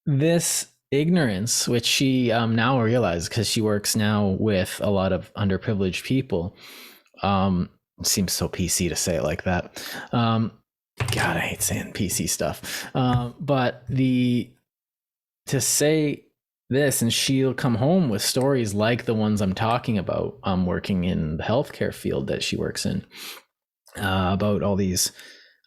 this ignorance, which she now realizes because she works now with a lot of underprivileged people, seems so PC to say it like that. God, I hate saying PC stuff. But to say this, and she'll come home with stories like the ones I'm talking about, working in the healthcare field that she works in, about all these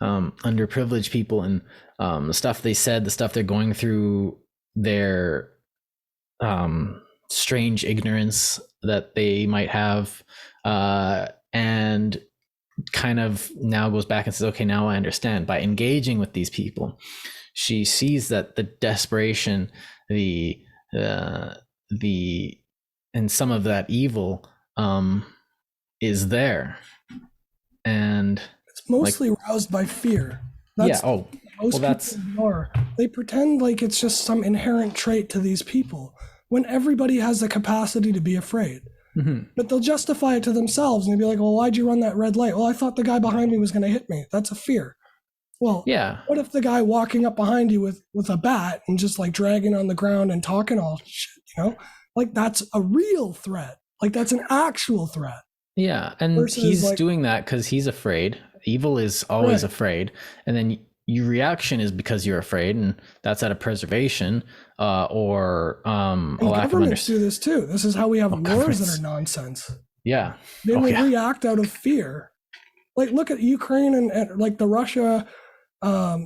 underprivileged people and the stuff they said, the stuff they're going through, their strange ignorance that they might have, and kind of now goes back and says, okay, now I understand. By engaging with these people, she sees that the desperation, the and some of that evil is there, and it's mostly roused by fear. That's people ignore. They pretend like it's just some inherent trait to these people when everybody has the capacity to be afraid. Mm-hmm. But they'll justify it to themselves and they'll be like, well, why'd you run that red light? Well, I thought the guy behind me was going to hit me. That's a fear. Well, yeah. What if the guy walking up behind you with a bat and just like dragging on the ground and talking all shit, like that's a real threat. Like that's an actual threat. Yeah. And he's doing that because he's afraid. Evil is always afraid. And then your reaction is because you're afraid, and that's out of preservation or a lack of governments do this too. This is how we have wars that are nonsense. Yeah. They will react out of fear. Like look at Ukraine and like the Russia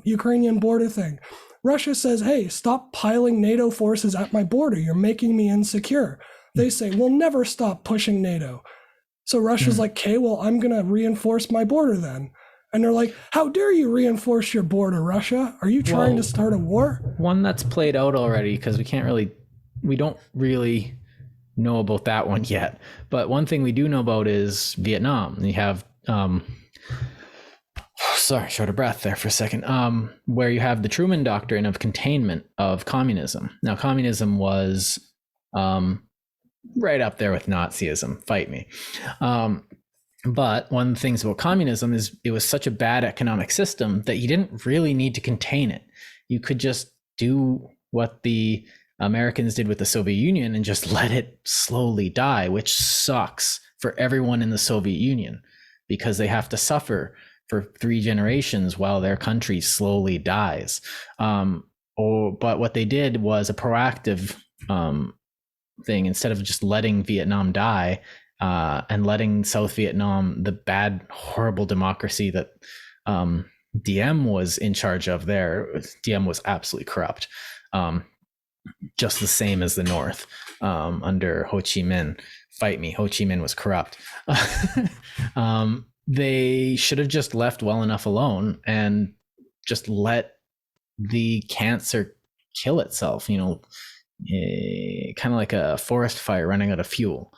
Ukrainian border thing. Russia says, hey, stop piling NATO forces at my border. You're making me insecure. They say, we'll never stop pushing NATO. So Russia's like, okay, well, I'm going to reinforce my border then. And they're like, how dare you reinforce your border, Russia? Are you trying to start a war? One that's played out already, because we don't really know about that one yet. But one thing we do know about is Vietnam. You have, short of breath there for a second, where you have the Truman Doctrine of containment of communism. Now, communism was right up there with Nazism, fight me. But one of the things about communism is it was such a bad economic system that you didn't really need to contain it. You could just do what the Americans did with the Soviet Union and just let it slowly die, which sucks for everyone in the Soviet Union because they have to suffer for 3 generations while their country slowly dies. But what they did was a proactive thing. Instead of just letting Vietnam die, and letting South Vietnam, the bad, horrible democracy that Diem was in charge of there, Diem was absolutely corrupt, just the same as the North under Ho Chi Minh. Fight me, Ho Chi Minh was corrupt. They should have just left well enough alone and just let the cancer kill itself, kind of like a forest fire running out of fuel.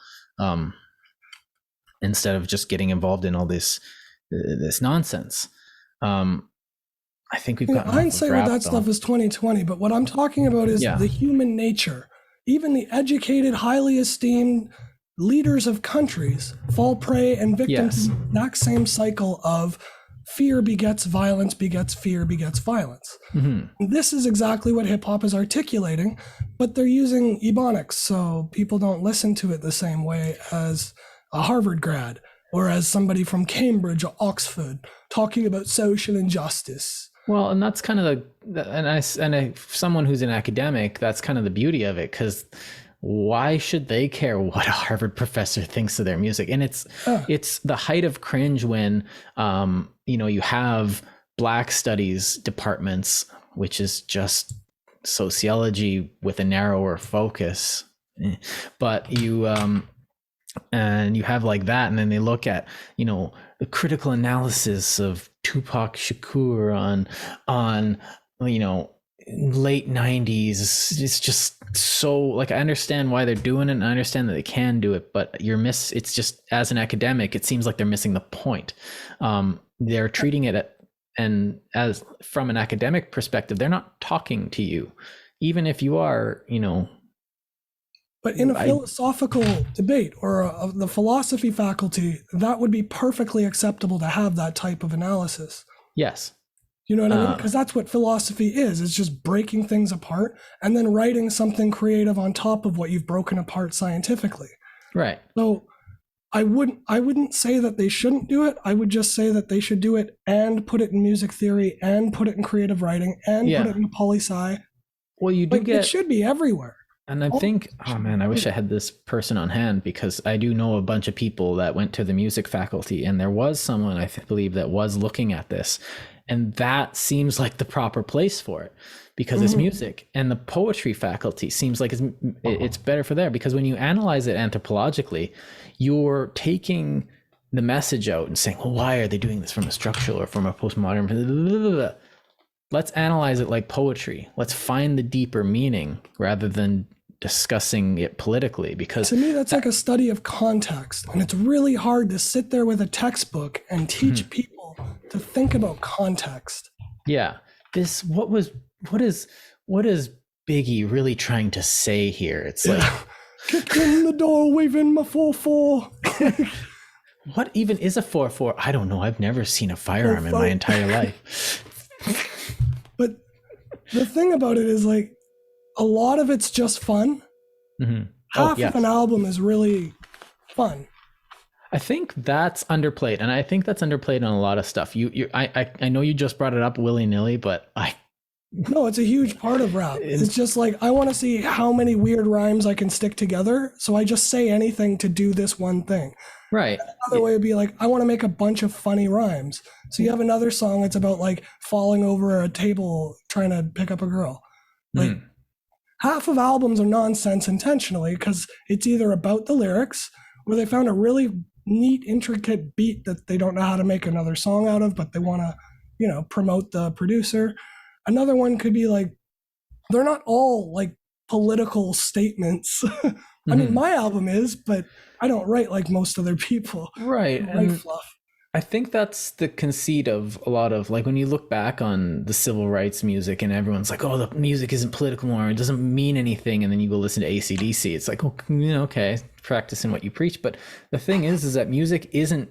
Instead of just getting involved in all this nonsense. I think we've got hindsight with that stuff is 2020, but what I'm talking about is the human nature. Even the educated, highly esteemed leaders of countries fall prey and victim to the exact same cycle of fear begets violence, begets fear, begets violence. Mm-hmm. This is exactly what hip hop is articulating, but they're using ebonics, so people don't listen to it the same way as a Harvard grad, or as somebody from Cambridge or Oxford talking about social injustice. Well, and that's kind of someone who's an academic, that's kind of the beauty of it, because why should they care what a Harvard professor thinks of their music? And it's the height of cringe when you have Black studies departments, which is just sociology with a narrower focus, but you and you have like that, and then they look at the critical analysis of Tupac Shakur on late 90s. It's just so like, I understand why they're doing it and I understand that they can do it, but it's just, as an academic, it seems like they're missing the point. They're treating it and as from an academic perspective, they're not talking to you, even if you are, but in a philosophical debate or the philosophy faculty, that would be perfectly acceptable to have that type of analysis. Yes. You know what I mean? Because that's what philosophy is. It's just breaking things apart and then writing something creative on top of what you've broken apart scientifically. Right. So I wouldn't say that they shouldn't do it. I would just say that they should do it and put it in music theory and put it in creative writing and put it in poli-sci. Well, you do it should be everywhere. And I think, oh man, I wish I had this person on hand, because I do know a bunch of people that went to the music faculty, and there was someone, I believe, that was looking at this. And that seems like the proper place for it, because it's music. And the poetry faculty seems like it's better for there, because when you analyze it anthropologically, you're taking the message out and saying, well, why are they doing this from a structural or from a postmodern? Blah, blah, blah. Let's analyze it like poetry. Let's find the deeper meaning rather than discussing it politically, because to me that's like a study of context, and it's really hard to sit there with a textbook and teach people to think about context. Yeah. What is Biggie really trying to say here? It's like kick in the door, waving my 4-4. What even is a 4-4? I don't know. I've never seen a firearm in my entire life. But the thing about it is, like, a lot of it's just fun. Half of an album is really fun. I think that's underplayed, and I think that's underplayed on a lot of stuff. I know you just brought it up willy-nilly, but no, it's a huge part of rap. It's just like, I want to see how many weird rhymes I can stick together, so I just say anything to do this one thing. Right. Another way would be like, I want to make a bunch of funny rhymes. So you have another song that's about like falling over a table trying to pick up a girl. Like, half of albums are nonsense intentionally because it's either about the lyrics or they found a really neat, intricate beat that they don't know how to make another song out of, but they want to, promote the producer. Another one could be like, they're not all like political statements. I mean, my album is, but I don't write like most other people. Right. I write fluff. I think that's the conceit of a lot of, like, when you look back on the civil rights music and everyone's like, oh, the music isn't political anymore, it doesn't mean anything. And then you go listen to AC/DC. It's like, oh, okay, practicing what you preach. But the thing is that music isn't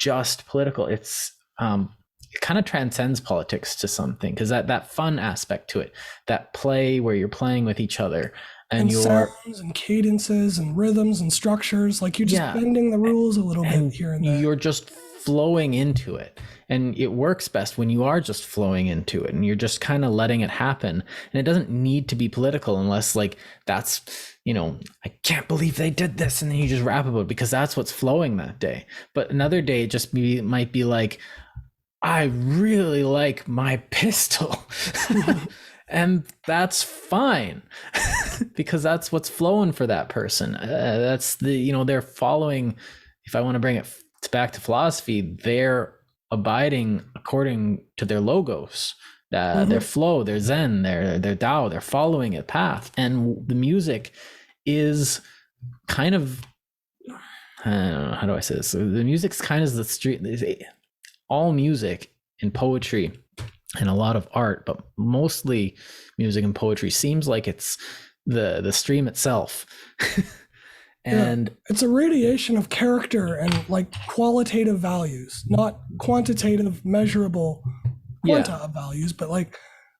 just political. It's, it kind of transcends politics to something, because that fun aspect to it, that play where you're playing with each other and your sounds and cadences and rhythms and structures, like you're just bending the rules a little bit here and there. You're just flowing into it, and it works best when you are just flowing into it and you're just kind of letting it happen. And it doesn't need to be political unless, like, that's, I can't believe they did this, and then you just rap about it because that's what's flowing that day. But another day it just might be like, I really like my pistol. And that's fine because that's what's flowing for that person. That's they're following, if I want to bring it back to philosophy, they're abiding according to their logos, their flow, their zen, their Tao, they're following a path. And the music is kind of, I don't know, how do I say this? The music's kind of the street. All music and poetry and a lot of art, but mostly music and poetry, seems like it's the stream itself. And it's a radiation of character and like qualitative values, not quantitative, measurable quanta values, but like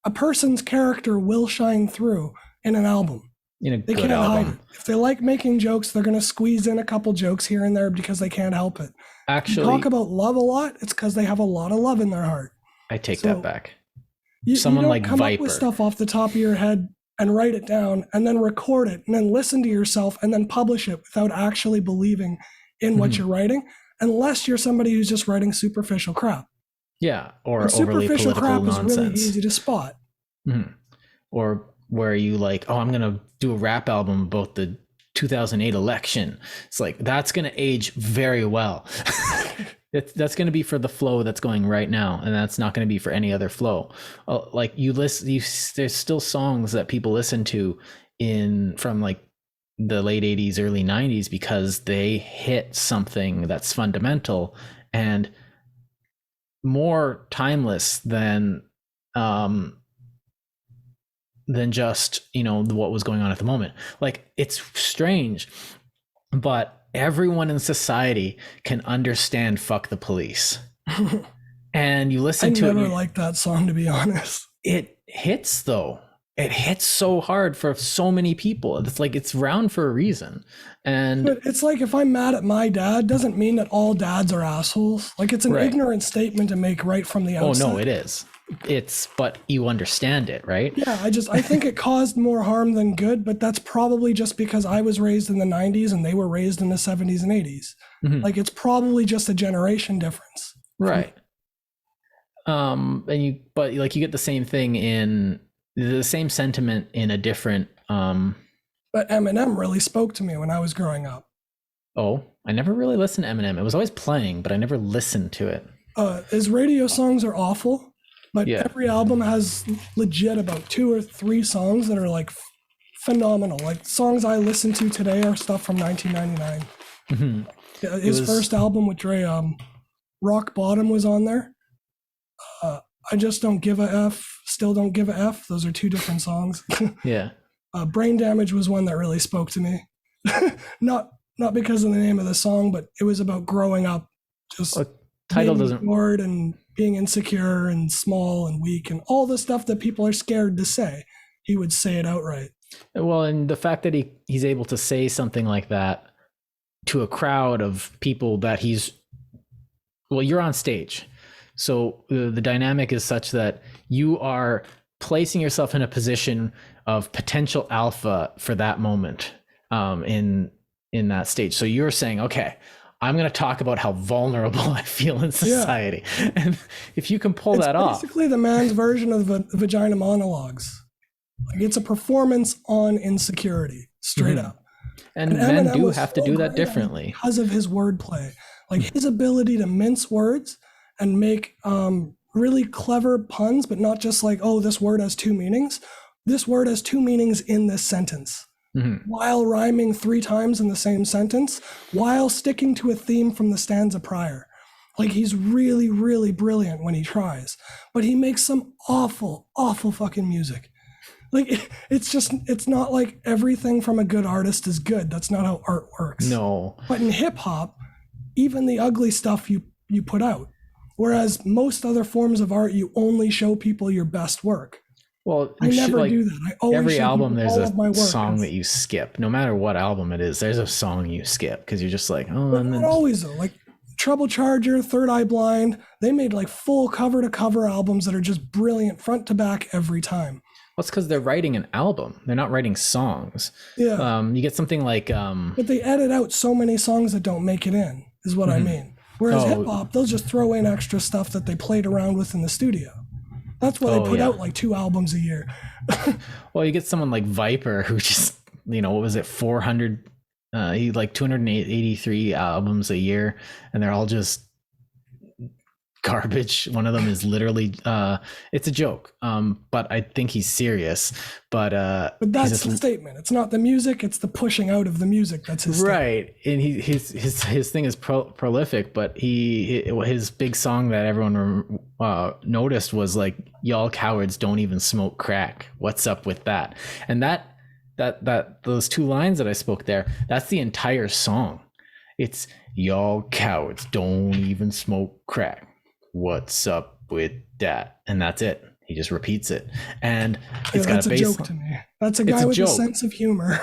a person's character will shine through in an album. They can't hide it. If they like making jokes, they're going to squeeze in a couple jokes here and there because they can't help it. Actually, talk about love a lot, it's because they have a lot of love in their heart. I take that back. Someone you don't like come Viper. Up with stuff off the top of your head and write it down and then record it and then listen to yourself and then publish it without actually believing in what you're writing, unless you're somebody who's just writing superficial crap. Yeah, or overly superficial crap nonsense. Is really easy to spot. Or where you like, oh, I'm gonna do a rap album about the 2008 election. It's like, that's gonna age very well. That's going to be for the flow that's going right now, and that's not going to be for any other flow. Like there's still songs that people listen to from like the late 80s, early 90s, because they hit something that's fundamental and more timeless than just, what was going on at the moment. Like, it's strange, but everyone in society can understand "Fuck the Police," and you listen to it. I never liked that song, to be honest. It hits though. It hits so hard for so many people. It's like it's around for a reason. And but it's like, if I'm mad at my dad, doesn't mean that all dads are assholes. Like, it's an ignorant statement to make right from the outset. Oh no, it is. But you understand it, right? Yeah, I think it caused more harm than good, but that's probably just because I was raised in the 90s and they were raised in the 70s and 80s. Mm-hmm. Like, it's probably just a generation difference. Right. But you get the same thing in the same sentiment in a different But Eminem really spoke to me when I was growing up. Oh, I never really listened to Eminem. It was always playing, but I never listened to it. His radio songs are awful. But every album has legit about 2 or 3 songs that are like phenomenal. Like, songs I listen to today are stuff from 1999. Mm-hmm. His first album with Dre, Rock Bottom, was on there. I Just Don't Give a F, Still Don't Give a F. Those are 2 different songs. Yeah. Brain Damage was one that really spoke to me. Not because of the name of the song, but it was about growing up, just title being doesn't ignored and being insecure and small and weak and all the stuff that people are scared to say. He would say it outright. Well, and the fact that he's able to say something like that to a crowd of people that you're on stage. So the dynamic is such that you are placing yourself in a position of potential alpha for that moment in that stage. So you're saying, okay, I'm going to talk about how vulnerable I feel in society. Yeah. And if you can pull that off. Basically the man's version of the vagina monologues. Like, it's a performance on insecurity, straight up. And men do have to do that differently. Because of his wordplay. Like, his ability to mince words and make really clever puns, but not just like, oh, this word has 2 meanings. This word has 2 meanings in this sentence. Mm-hmm. While rhyming 3 times in the same sentence, while sticking to a theme from the stanza prior. Like, he's really, really brilliant when he tries, but he makes some awful, awful fucking music. Like, it's not like everything from a good artist is good. That's not how art works. No. But in hip hop, even the ugly stuff you put out, whereas most other forms of art, you only show people your best work. Well, I never do that. I always every show album there's a song because that you skip. No matter what album it is, there's a song you skip because you're just like, oh. But not always though. Like Trouble Charger, Third Eye Blind, they made like full cover to cover albums that are just brilliant front to back every time. Well, it's because they're writing an album. They're not writing songs. Yeah. You get something like. But they edit out so many songs that don't make it in, is what I mean. Whereas hip hop, they'll just throw in extra stuff that they played around with in the studio. That's why they put out like 2 albums a year. Well, you get someone like Viper who just, what was it, 400, he like 283 albums a year, and they're all just garbage. One of them is literally, it's a joke, but I think he's serious. But that's the statement. It's not the music; it's the pushing out of the music. That's his right. And his thing is prolific. But his big song that everyone noticed was like, "Y'all cowards don't even smoke crack. What's up with that?" And that those 2 lines that I spoke there, that's the entire song. It's "Y'all cowards don't even smoke crack. What's up with that?" And that's it. He just repeats it, and it's got a bass. That's a joke to me. That's a guy with a sense of humor.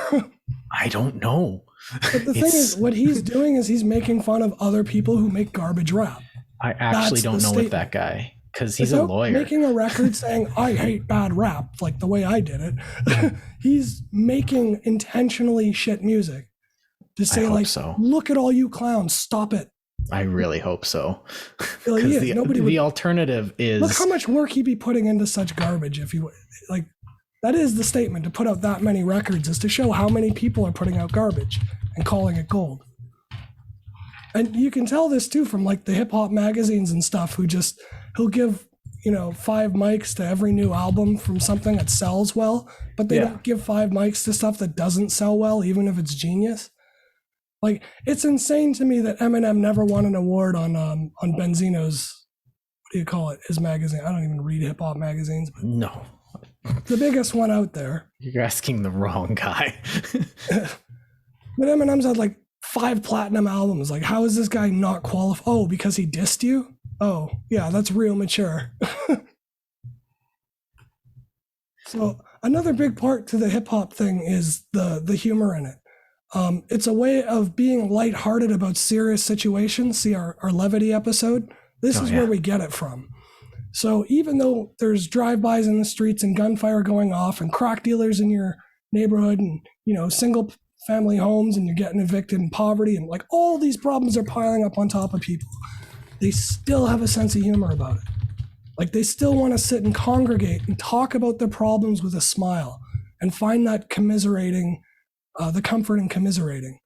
I don't know. But the thing is, what he's doing is he's making fun of other people who make garbage rap. I actually don't know with that guy because he's a lawyer. Making a record saying I hate bad rap like the way I did it. He's making intentionally shit music to say like, look at all you clowns, stop it. I really hope so. Well, yeah, the alternative is, look how much work he'd be putting into such garbage if he like. That is the statement. To put out that many records is to show how many people are putting out garbage and calling it gold. And you can tell this too from like the hip hop magazines and stuff he'll give, 5 mics to every new album from something that sells well, but they don't give 5 mics to stuff that doesn't sell well, even if it's genius. Like, it's insane to me that Eminem never won an award on Benzino's, what do you call it, his magazine. I don't even read hip hop magazines. But No. the biggest one out there. You're asking the wrong guy. But Eminem's had like 5 platinum albums. Like, how is this guy not qualified? Oh, because he dissed you? Oh, yeah, that's real mature. So another big part to the hip hop thing is the humor in it. It's a way of being lighthearted about serious situations. See our levity episode? This is where we get it from. So even though there's drive-bys in the streets and gunfire going off and crack dealers in your neighborhood and, single family homes and you're getting evicted and poverty and like all these problems are piling up on top of people, they still have a sense of humor about it. Like they still want to sit and congregate and talk about their problems with a smile and find that commiserating, the comfort in commiserating.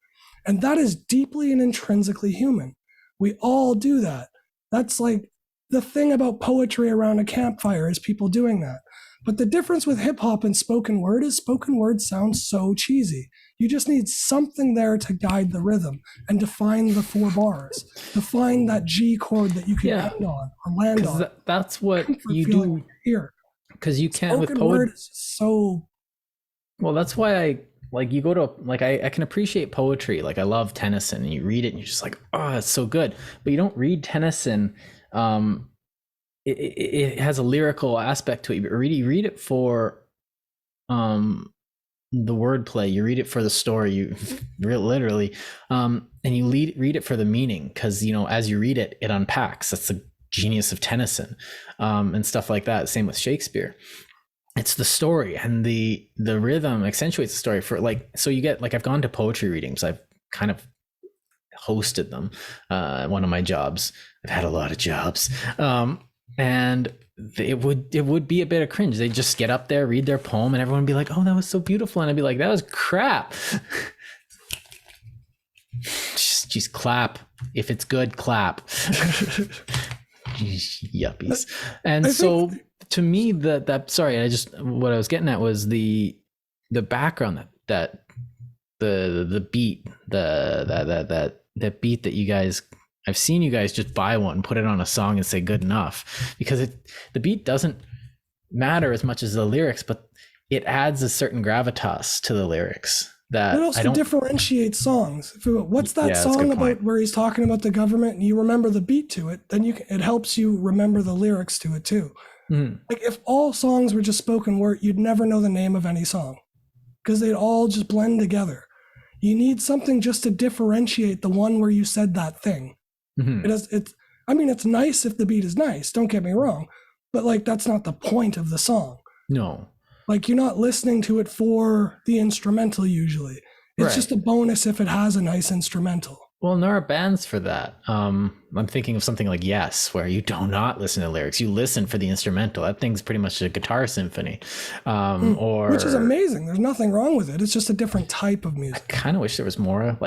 And that is deeply and intrinsically human. We all do that. That's like the thing about poetry around a campfire is people doing that. But the difference with hip hop and spoken word is spoken word sounds so cheesy. You just need something there to guide the rhythm and define the 4 bars, define that G chord that you can end on or land on. That's what you do here. Because you can't spoken with poetry. Word is so. Well, that's why you go to, I can appreciate poetry. Like I love Tennyson and you read it and you're just like, oh, it's so good. But you don't read Tennyson. It has a lyrical aspect to it. You read it for the wordplay. You read it for the story. You literally, and you read it for the meaning because as you read it, it unpacks. That's the genius of Tennyson, and stuff like that. Same with Shakespeare. It's the story and the rhythm accentuates the story for so you get I've gone to poetry readings. I've kind of hosted them. One of my jobs. I've had a lot of jobs. And it would be a bit of cringe. They just get up there, read their poem, and everyone would be like, "Oh, that was so beautiful," and I'd be like, "That was crap." just clap if it's good. Clap. Yuppies. And so to me, what I was getting at was the background that the beat that beat that you guys. I've seen you guys just buy one, put it on a song and say good enough because the beat doesn't matter as much as the lyrics, but it adds a certain gravitas to the lyrics that it also differentiates songs. What's that song about where he's talking about the government and you remember the beat to it, then it helps you remember the lyrics to it too. Mm-hmm. Like if all songs were just spoken word, you'd never know the name of any song because they'd all just blend together. You need something just to differentiate the one where you said that thing. Mm-hmm. It's nice if the beat is nice, don't get me wrong, but that's not the point of the song. No. You're not listening to it for the instrumental usually. It's just a bonus if it has a nice instrumental. Well, and there are bands for that. I'm thinking of something like Yes, where you do not listen to lyrics. You listen for the instrumental. That thing's pretty much a guitar symphony. Which is amazing. There's nothing wrong with it. It's just a different type of music. I kind of wish there was more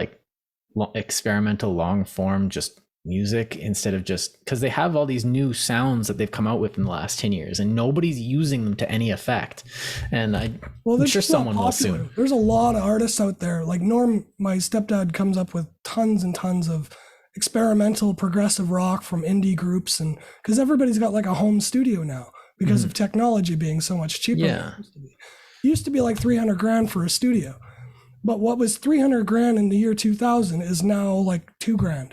experimental long form, just music instead of just because they have all these new sounds that they've come out with in the last 10 years and nobody's using them to any effect. And I'm sure someone will soon. There's a lot of artists out there. Like Norm, my stepdad, comes up with tons and tons of experimental progressive rock from indie groups, and because everybody's got a home studio now because of technology being so much cheaper than it used to be. It used to be like $300,000 for a studio, but what was $300,000 in the year 2000 is now like $2,000.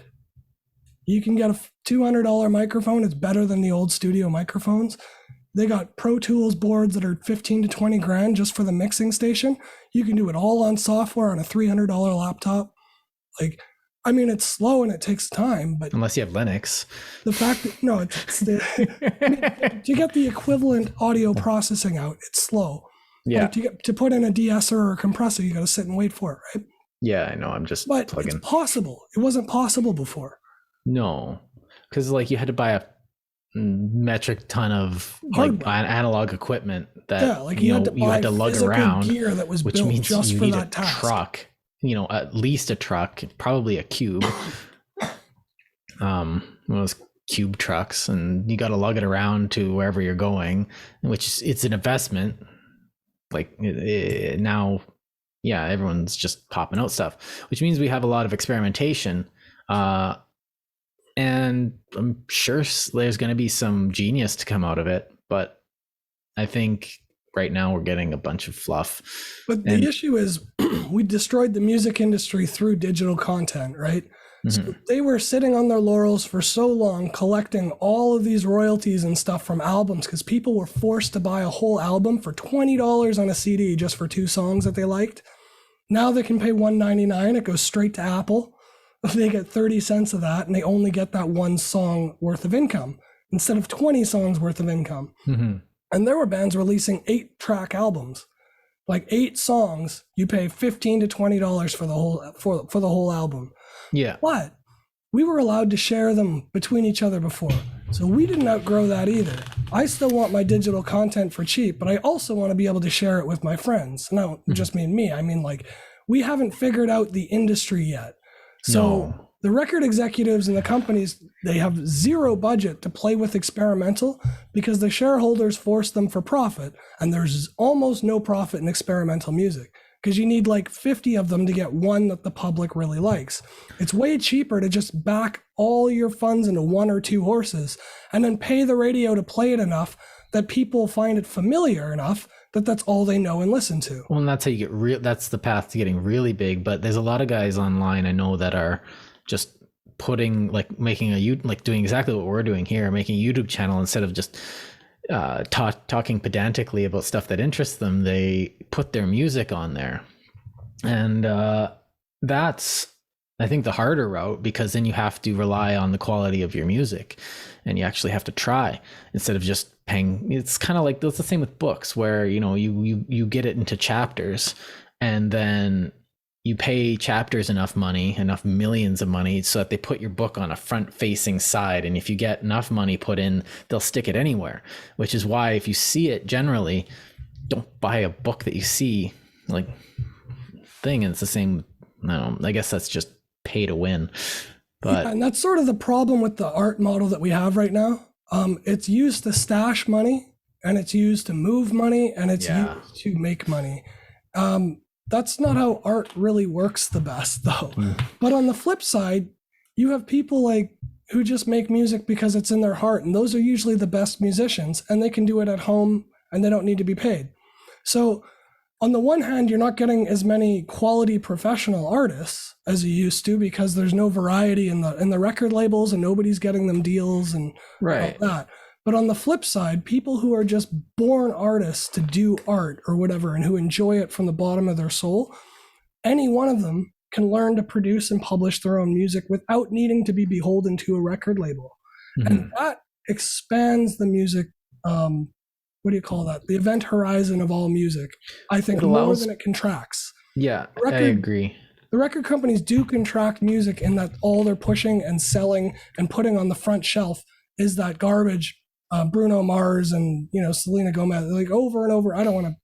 You can get a $200 microphone. It's better than the old studio microphones. They got Pro Tools boards that are $15,000 to $20,000 just for the mixing station. You can do it all on software on a $300 laptop. It's slow and it takes time, but unless you have Linux, the fact that to get the equivalent audio processing out, it's slow. Yeah. To put in a de-esser or a compressor, you got to sit and wait for it, right? Yeah, I know. I'm just plugging. It's possible. It wasn't possible before. No, because you had to buy a metric ton of analog equipment that you had to lug around, gear that was which built means just you for need that a task. truck. At least a truck, probably a cube, one of those cube trucks, and you got to lug it around to wherever you're going, which it's an investment. Like now, yeah, everyone's just popping out stuff, which means we have a lot of experimentation. And I'm sure there's going to be some genius to come out of it, but I think right now we're getting a bunch of fluff. But the issue is we destroyed the music industry through digital content, right? So they were sitting on their laurels for so long, collecting all of these royalties and stuff from albums, because people were forced to buy a whole album for $20 on a CD just for 2 songs that they liked. Now they can pay $1.99. It goes straight to Apple. They get 30 cents of that, and they only get that 1 song worth of income instead of 20 songs worth of income. And there were bands releasing 8-track albums, like 8 songs. You pay $15 to $20 for the whole for the whole album. Yeah. But we were allowed to share them between each other before. So we didn't outgrow that either. I still want my digital content for cheap, but I also want to be able to share it with my friends. Now, just mean me. I mean, like, we haven't figured out the industry yet. So the record executives and the companies, they have zero budget to play with experimental because the shareholders force them for profit. And there's almost no profit in experimental music, because you need like 50 of them to get one that the public really likes. It's way cheaper to just back all your funds into 1 or 2 horses and then pay the radio to play it enough that people find it familiar enough that that's all they know and listen to. Well, and that's how you get that's the path to getting really big. But there's a lot of guys online I know that are just putting, like, making doing exactly what we're doing here, making a YouTube channel instead of just talking pedantically about stuff that interests them. They put their music on there, and that's, I think, the harder route, because then you have to rely on the quality of your music, and you actually have to try instead of just paying. It's kind of like, that's the same with books, where you get it into chapters, and then you pay chapters enough millions of money, so that they put your book on a front facing side. And if you get enough money put in, they'll stick it anywhere, which is why if you see it, generally don't buy a book that you see like thing. And it's the same. I guess that's just pay to win. But yeah, and that's sort of the problem with the art model that we have right now. It's used to stash money, and it's used to move money, and it's used to make money. That's not how art really works the best, though. But on the flip side, you have people like who just make music because it's in their heart, and those are usually the best musicians, and they can do it at home, and they don't need to be paid. So on the one hand, you're not getting as many quality professional artists as you used to, because there's no variety in the record labels, and nobody's getting them deals and all that. But on the flip side, people who are just born artists to do art or whatever, and who enjoy it from the bottom of their soul, any one of them can learn to produce and publish their own music without needing to be beholden to a record label. And that expands the music, what do you call that? The event horizon of all music, I think, more than it contracts. Yeah, I agree. The record companies do contract music in that all they're pushing and selling and putting on the front shelf is that garbage. Bruno Mars and Selena Gomez, like, over and over. I don't want to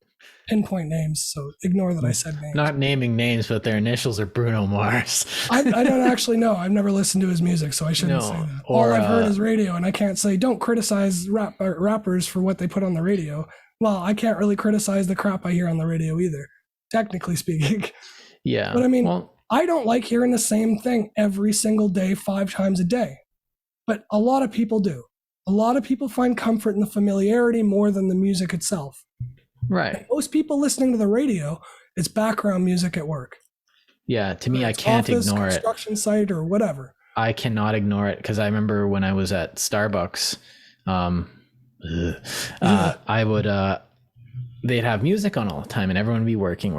pinpoint names, so ignore that I said names. Not naming names, but their initials are Bruno Mars. I don't actually know. I've never listened to his music, so I shouldn't say that. All I've heard is radio, and I can't say, don't criticize rappers for what they put on the radio. Well, I can't really criticize the crap I hear on the radio either, technically speaking. Yeah. But I mean, I don't like hearing the same thing every single day, 5 times a day. But a lot of people do. A lot of people find comfort in the familiarity more than the music itself. Right. And most people listening to the radio, it's background music at work. Yeah, to me, I can't ignore it. Construction site or whatever. I cannot ignore it, because I remember when I was at Starbucks, I would, they'd have music on all the time, and everyone would be working.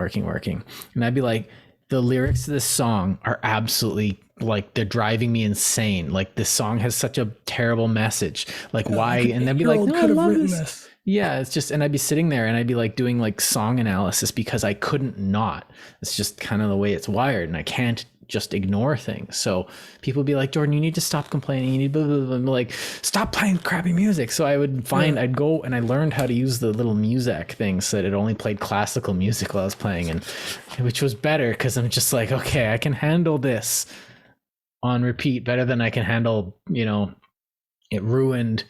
And I'd be like, the lyrics to this song are absolutely, like, they're driving me insane. Like, this song has such a terrible message. Like, why? And they'd be like, no, I love this. Yeah, it's just, and I'd be sitting there and I'd be like doing like song analysis, because I couldn't not. It's just kind of the way it's wired, and I can't just ignore things. So people would be like, Jordan, you need to stop complaining. You need blah, blah, blah. I'm like, stop playing crappy music. So I would I'd go and I learned how to use the little music thing so that it only played classical music while I was playing, and which was better, because I'm just like, okay, I can handle this. on repeat better than I can handle. You know, it ruined.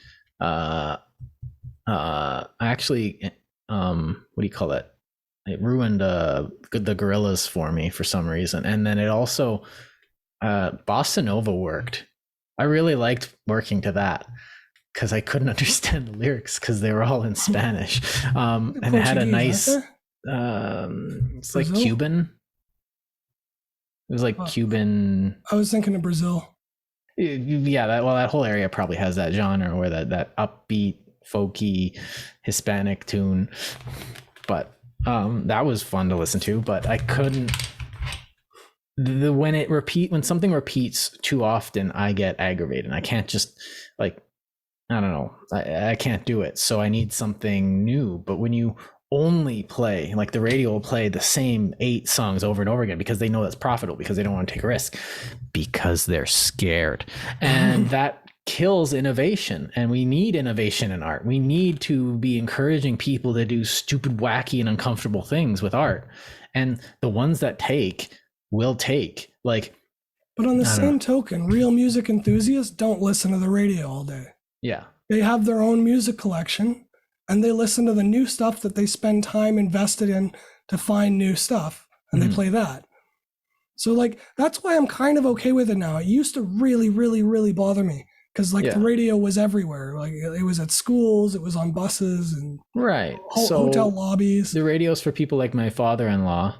Actually, what do you call it? It ruined the Gorillas for me for some reason, and then it also Bossa Nova worked. I really liked working to that because I couldn't understand the lyrics because they were all in Spanish, and it had a nice. It's like Brazil? Cuban. It was like Cuban. I was thinking of Brazil. Yeah, that whole area probably has that genre where that upbeat, folky, Hispanic tune. But that was fun to listen to. But I couldn't. When something repeats too often, I get aggravated. I can't just like, I don't know. I can't do it. So I need something new. But when you only play, like the radio will play the same 8 songs over and over again because they know that's profitable, because they don't want to take a risk, because they're scared. And that kills innovation. And we need innovation in art. We need to be encouraging people to do stupid, wacky, and uncomfortable things with art. And the ones that take will take. Like, but on the same token, real music enthusiasts don't listen to the radio all day. Yeah. They have their own music collection, and they listen to the new stuff that they spend time invested in to find new stuff, and they play that. So like, that's why I'm kind of okay with it now. It used to really, really, really bother me because like the radio was everywhere. Like it was at schools, it was on buses and hotel lobbies. The radio's for people like my father-in-law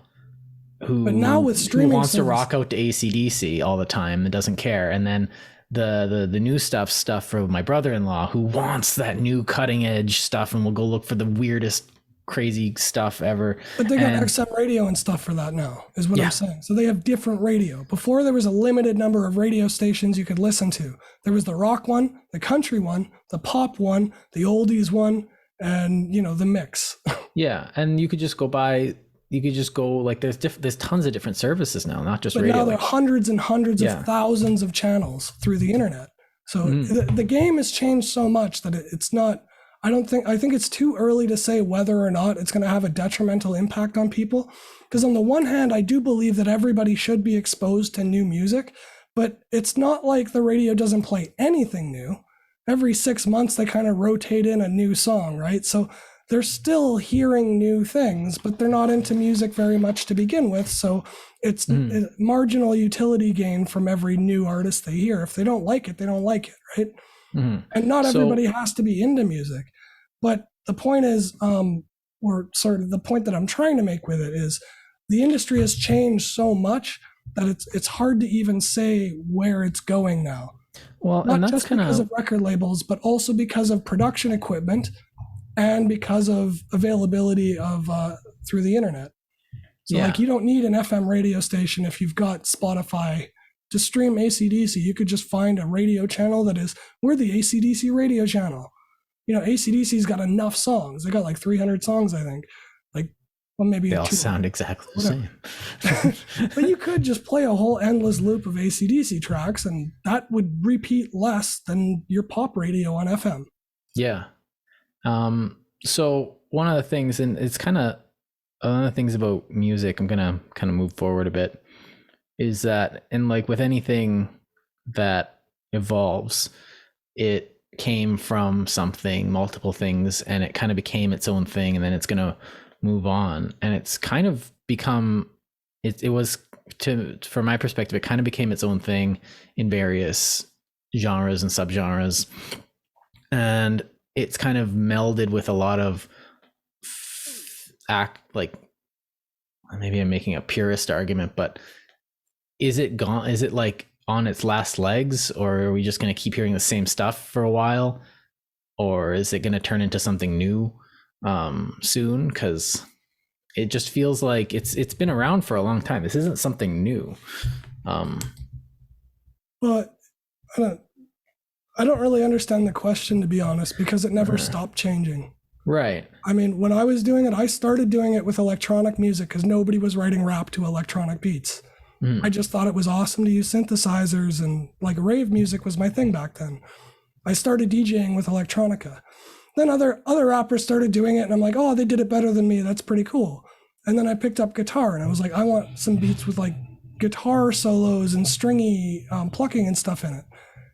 who wants to rock out to AC/DC all the time and doesn't care. And then the new stuff for my brother-in-law who wants that new cutting edge stuff and will go look for the weirdest crazy stuff ever. But they got XM radio and stuff for that now, is what I'm saying. So they have different radio. Before there was a limited number of radio stations you could listen to. There was the rock one, the country one, the pop one, the oldies one, and the mix. Yeah, and you could just go like there's tons of different services now, not just radio. But now there are hundreds and hundreds of thousands of channels through the internet. So the game has changed so much that it's not, I think it's too early to say whether or not it's going to have a detrimental impact on people. Because on the one hand, I do believe that everybody should be exposed to new music, but it's not like the radio doesn't play anything new. Every 6 months, they kind of rotate in a new song, right? So they're still hearing new things, but they're not into music very much to begin with. So it's a marginal utility gain from every new artist they hear. If they don't like it, they don't like it, right? And not everybody has to be into music. But the point is, or sort of the point that I'm trying to make with it is, the industry has changed so much that it's hard to even say where it's going now. Well, not and that's just because of record labels, but also because of production equipment and because of availability of through the internet. So like, you don't need an FM radio station if you've got Spotify to stream AC/DC. You could just find a radio channel that is, we're the AC/DC radio channel. AC/DC's got enough songs. They got like 300 songs, I think. Like, well, maybe they all sound exactly the same. But you could just play a whole endless loop of AC/DC tracks, and that would repeat less than your pop radio on FM. Yeah. So one of the things, and it's kind of one of the things about music, I'm gonna kind of move forward a bit, is that, and like with anything that evolves, it came from something, multiple things, and it kind of became its own thing, and then it's gonna move on, and it's kind of become, it was, from my perspective, it kind of became its own thing in various genres and subgenres, and it's kind of melded with a lot of like, maybe I'm making a purist argument, but is it gone? Is it like on its last legs, or are we just going to keep hearing the same stuff for a while, or is it going to turn into something new soon? Because it just feels like it's been around for a long time. This isn't something new. But I don't really understand the question, to be honest, because it never stopped changing. Right. I mean, when I was doing it, I started doing it with electronic music because nobody was writing rap to electronic beats. I just thought it was awesome to use synthesizers, and like rave music was my thing back then. I started DJing with electronica. Then other rappers started doing it, and I'm like, oh, they did it better than me. That's pretty cool. And then I picked up guitar, and I was like, I want some beats with like guitar solos and stringy plucking and stuff in it.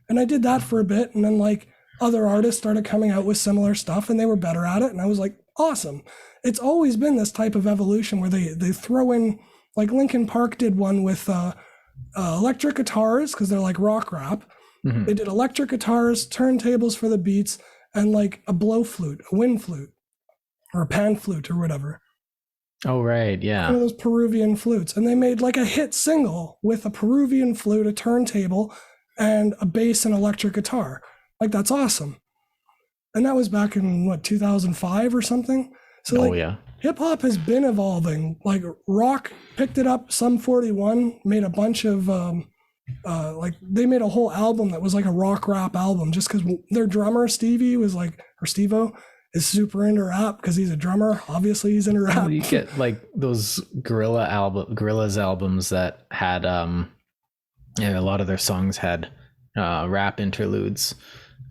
And I did that for a bit, and then like other artists started coming out with similar stuff, and they were better at it, and I was like, awesome. It's always been this type of evolution where they throw in, like Linkin Park did one with electric guitars because they're like rock rap. Mm-hmm. They did electric guitars, turntables for the beats, and like a blow flute, a wind flute, or a pan flute or whatever. Oh, right, yeah. One of those Peruvian flutes. And they made like a hit single with a Peruvian flute, a turntable, and a bass and electric guitar. Like, that's awesome. And that was back in, what, 2005 or something? So, like, yeah. Hip-hop has been evolving. Like, rock picked it up, Sum 41, made a bunch of, like, they made a whole album that was like a rock rap album just because their drummer, Stevie, was like, or Steve-O, is super into rap because he's a drummer. Obviously, he's into rap. You get like those Gorillaz albums that had a lot of their songs had rap interludes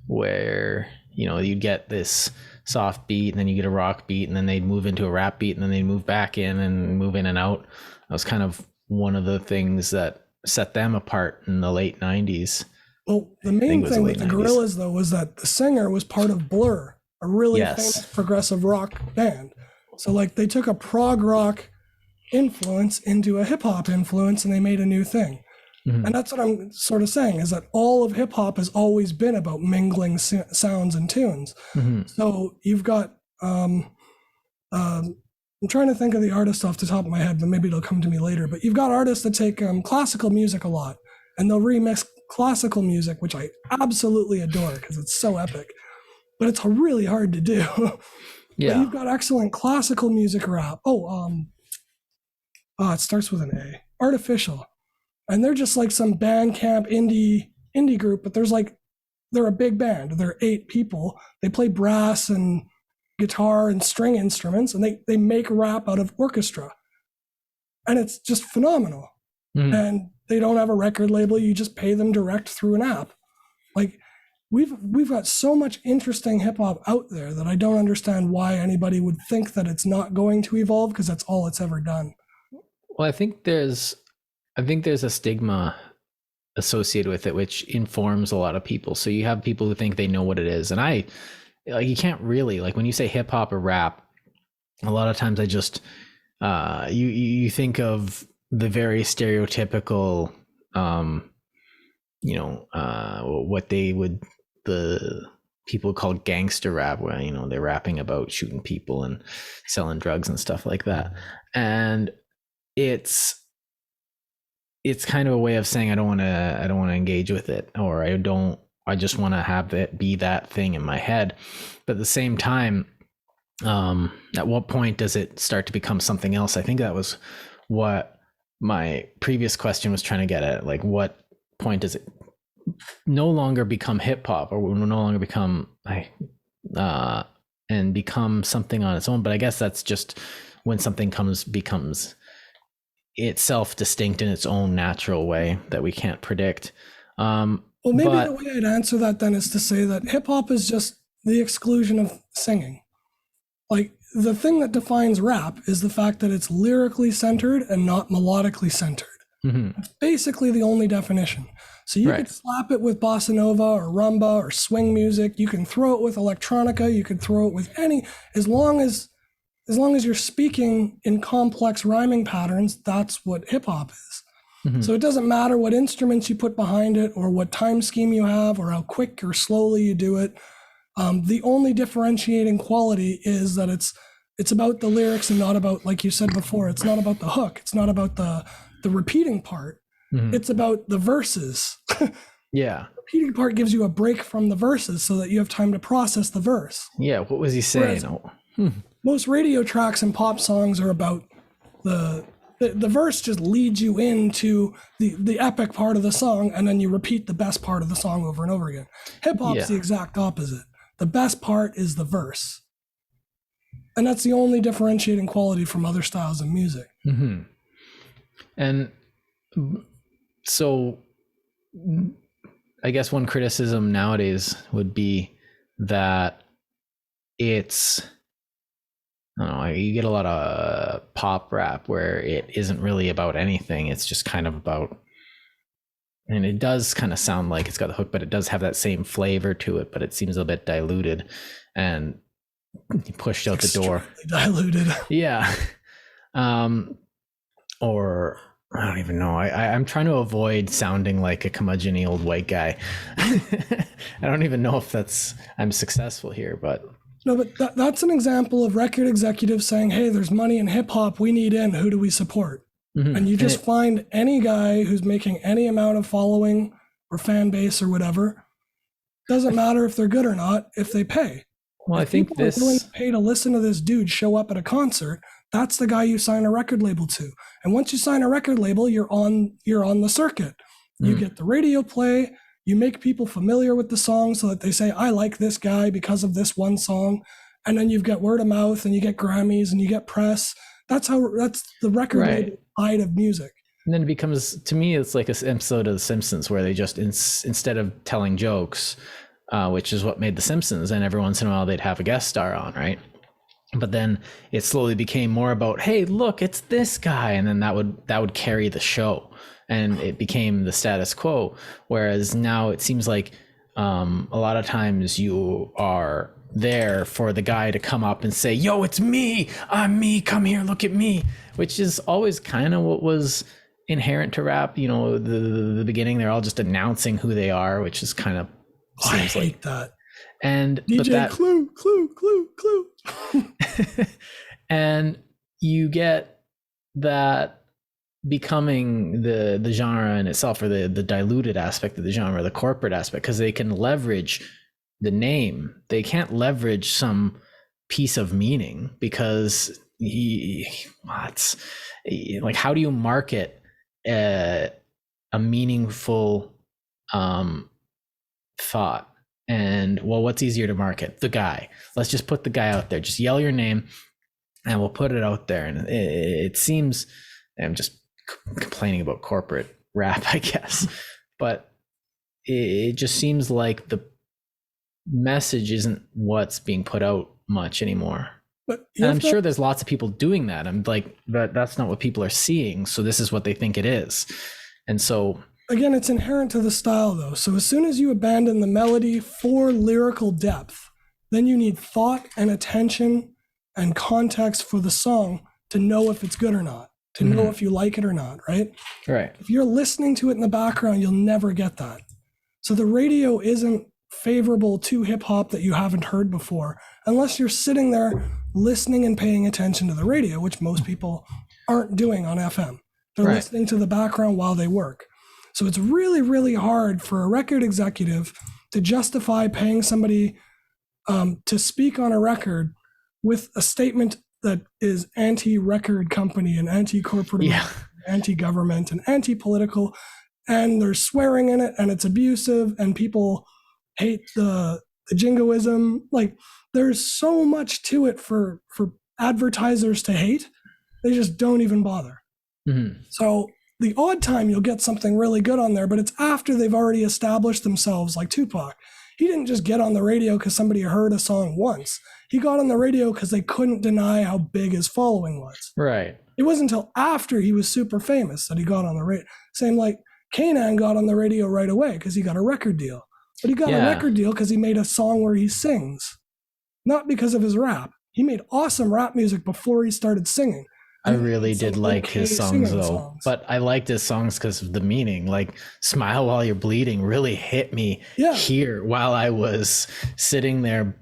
where, you know, you get this soft beat and then you get a rock beat and then they'd move into a rap beat and then they'd move back in and move in and out. That was kind of one of the things that set them apart in the late 90s. Well, the main thing with the Gorillaz, though, was that the singer was part of Blur, a really famous progressive rock band. So like they took a prog rock influence into a hip hop influence and they made a new thing. Mm-hmm. And that's what I'm sort of saying, is that all of hip hop has always been about mingling sounds and tunes. Mm-hmm. So you've got, I'm trying to think of the artist off the top of my head, but maybe it'll come to me later. But you've got artists that take classical music a lot and they'll remix classical music, which I absolutely adore because it's so epic. But it's really hard to do. Yeah. But you've got excellent classical music rap. It starts with an A. Artificial. And they're just like some Bandcamp indie group, but they're a big band. They're 8 people. They play brass and guitar and string instruments, and they make rap out of orchestra. And it's just phenomenal. Mm. And they don't have a record label. You just pay them direct through an app. Like, We've got so much interesting hip hop out there that I don't understand why anybody would think that it's not going to evolve, because that's all it's ever done. Well, I think there's a stigma associated with it, which informs a lot of people. So you have people who think they know what it is, and you can't really, like, when you say hip hop or rap, a lot of times I just you think of the very stereotypical, what the people call gangster rap, where, you know, they're rapping about shooting people and selling drugs and stuff like that. And it's kind of a way of saying I don't want to engage with it, or I just want to have it be that thing in my head. But at the same time, at what point does it start to become something else? I think that was what my previous question was trying to get at. Like, what point does it no longer become hip hop, or will no longer become and become something on its own? But I guess that's just when something becomes itself distinct in its own natural way that we can't predict. Well, maybe the way I'd answer that then is to say that hip hop is just the exclusion of singing. Like, the thing that defines rap is the fact that it's lyrically centered and not melodically centered. Mm-hmm. It's basically the only definition. So you could slap it with bossa nova or rumba or swing music. You can throw it with electronica. You could throw it with as long as you're speaking in complex rhyming patterns, that's what hip hop is. Mm-hmm. So it doesn't matter what instruments you put behind it, or what time scheme you have, or how quick or slowly you do it. The only differentiating quality is that it's about the lyrics and not about, like you said before, it's not about the hook. It's not about the repeating part. Mm-hmm. It's about the verses. Yeah. The repeating part gives you a break from the verses so that you have time to process the verse. Yeah. What was he saying? Most radio tracks and pop songs are about the verse just leads you into the epic part of the song, and then you repeat the best part of the song over and over again. Hip hop's the exact opposite. The best part is the verse. And that's the only differentiating quality from other styles of music. Mm-hmm. And so I guess one criticism nowadays would be that it's I don't know, you get a lot of pop rap where it isn't really about anything. It's just kind of about, and it does kind of sound like it's got the hook, but it does have that same flavor to it, but it seems a bit diluted and pushed out the door. Diluted. Yeah. Or I don't even know. I'm trying to avoid sounding like a curmudgeon-y old white guy. I don't even know if I'm successful here, but no, but that's an example of record executives saying, hey, there's money in hip hop, we need in, who do we support? Mm-hmm. And you just find any guy who's making any amount of following or fan base or whatever. Doesn't matter if they're good or not, if they pay. Well, if I think people are willing to pay to listen to this dude show up at a concert, that's the guy you sign a record label to. And once you sign a record label, you're on the circuit. You get the radio play, you make people familiar with the song so that they say, I like this guy because of this one song. And then you've got word of mouth and you get Grammys and you get press. That's the record label side of music. And then it becomes, to me, it's like an episode of The Simpsons where they just, instead of telling jokes, which is what made The Simpsons, and every once in a while they'd have a guest star on, right? But then it slowly became more about, hey, look, it's this guy. And then that would carry the show. And it became the status quo. Whereas now it seems like a lot of times you are there for the guy to come up and say, yo, it's me. I'm me. Come here. Look at me. Which is always kind of what was inherent to rap. You know, the beginning, they're all just announcing who they are, which is kind of seems I hate that. And DJ but that, clue. and you get that becoming the genre in itself, or the diluted aspect of the genre, the corporate aspect, because they can leverage the name. They can't leverage some piece of meaning, because it's like, how do you market a meaningful thought? And well, what's easier to market? The guy. Let's just put the guy out there. Just yell your name and we'll put it out there. And it seems, I'm just complaining about corporate rap, I guess, but it just seems like the message isn't what's being put out much anymore. But I'm sure there's lots of people doing that. I'm like, but that's not what people are seeing. So this is what they think it is. And so again, it's inherent to the style, though. So as soon as you abandon the melody for lyrical depth, then you need thought and attention and context for the song to know if it's good or not, to know if you like it or not, right? Right. If you're listening to it in the background, you'll never get that. So the radio isn't favorable to hip hop that you haven't heard before, unless you're sitting there listening and paying attention to the radio, which most people aren't doing on FM. They're listening to the background while they work. So it's really, really hard for a record executive to justify paying somebody to speak on a record with a statement that is anti-record company and anti-corporate, anti-government and anti-political, and they're swearing in it and it's abusive and people hate the jingoism. Like, there's so much to it for advertisers to hate. They just don't even bother. So the odd time you'll get something really good on there, but it's after they've already established themselves, like Tupac. He didn't just get on the radio because somebody heard a song once. He got on the radio because they couldn't deny how big his following was. Right. It wasn't until after he was super famous that he got on the radio. Same like Kanan got on the radio right away because he got a record deal. But he got a record deal because he made a song where he sings, not because of his rap. He made awesome rap music before he started singing. I really did like his songs though, but I liked his songs because of the meaning. Like "Smile While You're Bleeding" really hit me here while I was sitting there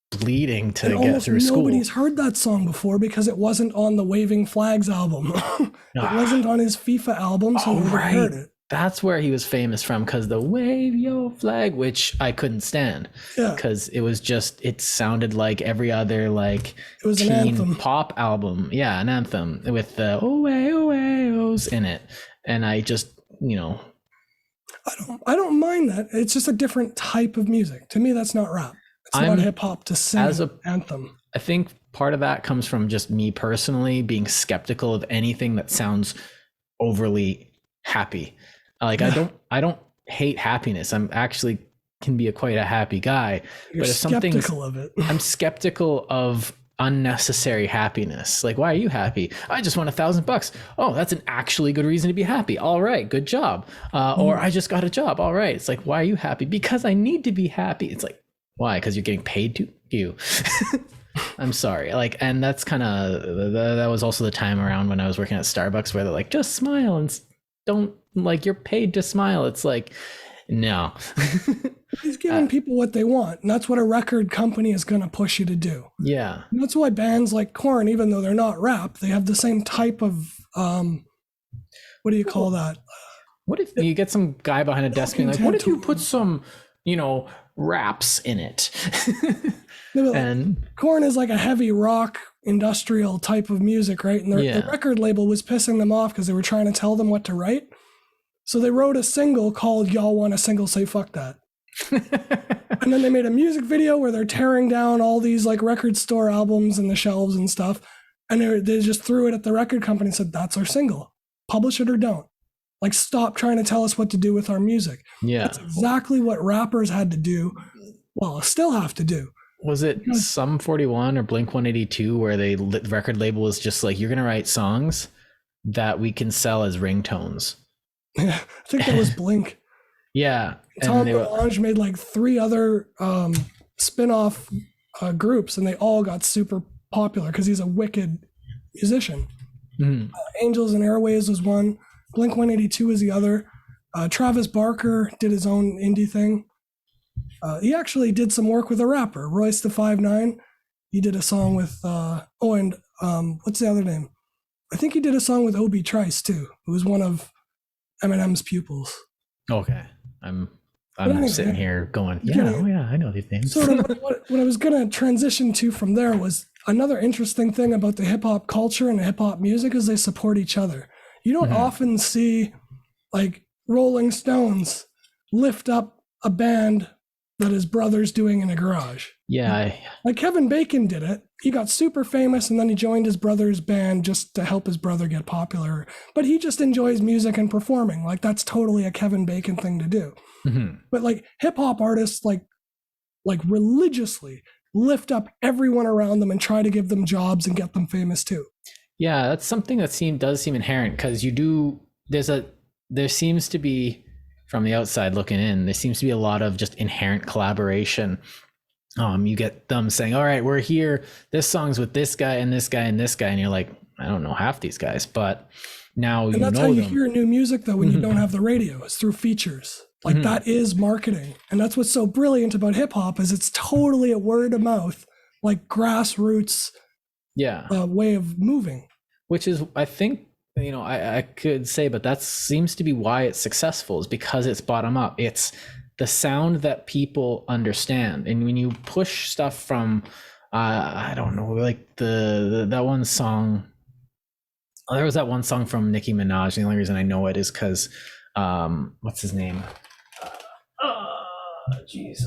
bleeding to get through school. Nobody's heard that song before because it wasn't on the Waving Flags album. It wasn't on his FIFA album, so nobody heard it. That's where he was famous from, because the "Wave Your Flag," which I couldn't stand, because it was just, it sounded like every other like it was teen an anthem. Pop album. Yeah, an anthem with the "Oh way, oh way, ohs" in it. And I just, I don't mind that. It's just a different type of music. To me, that's not rap. It's not hip hop to sing as an anthem. I think part of that comes from just me personally being skeptical of anything that sounds overly happy. Like I don't hate happiness. I'm actually can be quite a happy guy. You're but if skeptical of it. I'm skeptical of unnecessary happiness. Like, why are you happy? I just won $1,000. Oh, that's an actually good reason to be happy. All right, good job. Or I just got a job. All right. It's like, why are you happy? Because I need to be happy. It's like, why? Because you're getting paid to you. I'm sorry. Like, and that's kind of, that was also the time around when I was working at Starbucks where they're like, just smile and don't, like, you're paid to smile. It's like, no. He's giving people what they want, and that's what a record company is going to push you to do. Yeah. And that's why bands like Korn, even though they're not rap, they have the same type of what do you call that? What if you get some guy behind a desk being like, what if you put some, raps in it? And Korn is like a heavy rock industrial type of music, right? And the record label was pissing them off because they were trying to tell them what to write. So they wrote a single called Y'all Want a Single, Say Fuck That. And then they made a music video where they're tearing down all these like record store albums and the shelves and stuff. And they just threw it at the record company and said, that's our single. Publish it or don't. Like, stop trying to tell us what to do with our music. Yeah. That's exactly what rappers had to do. Well, still have to do. Was it Sum 41 or Blink 182 where the record label was just like, you're going to write songs that we can sell as ringtones? Yeah, I think that was Blink. Yeah. Tom DeLonge made like 3 other spin-off groups, and they all got super popular because he's a wicked musician. Mm-hmm. Angels and Airwaves was one. Blink 182 is the other. Travis Barker did his own indie thing. He actually did some work with a rapper, Royce the 5'9". He did a song with what's the other name? I think he did a song with Obie Trice too. It was one of Eminem's pupils. Okay. I'm sitting here going, I know these names. Sort of what I was going to transition to from there was another interesting thing about the hip hop culture and hip hop music is they support each other. You don't often see like Rolling Stones lift up a band that his brother's doing in a garage. Yeah. Like Kevin Bacon did it. He got super famous and then he joined his brother's band just to help his brother get popular. But he just enjoys music and performing. Like, that's totally a Kevin Bacon thing to do. Mm-hmm. But like hip hop artists like religiously lift up everyone around them and try to give them jobs and get them famous too. Yeah, that's something that does seem inherent because there seems to be, from the outside looking in, there seems to be a lot of just inherent collaboration. You get them saying, all right, we're here, this song's with this guy and this guy and this guy, and you're like, I don't know half these guys, but now you know them. And that's how you hear new music though when you don't have the radio. It's through features. Like that is marketing. And that's what's so brilliant about hip hop is it's totally a word of mouth, like grassroots way of moving. Which is, I think, I could say, but that seems to be why it's successful, is because it's bottom up. It's the sound that people understand. And when you push stuff from, I don't know, like that one song, there was that one song from Nicki Minaj. The only reason I know it is because, what's his name? Jeez.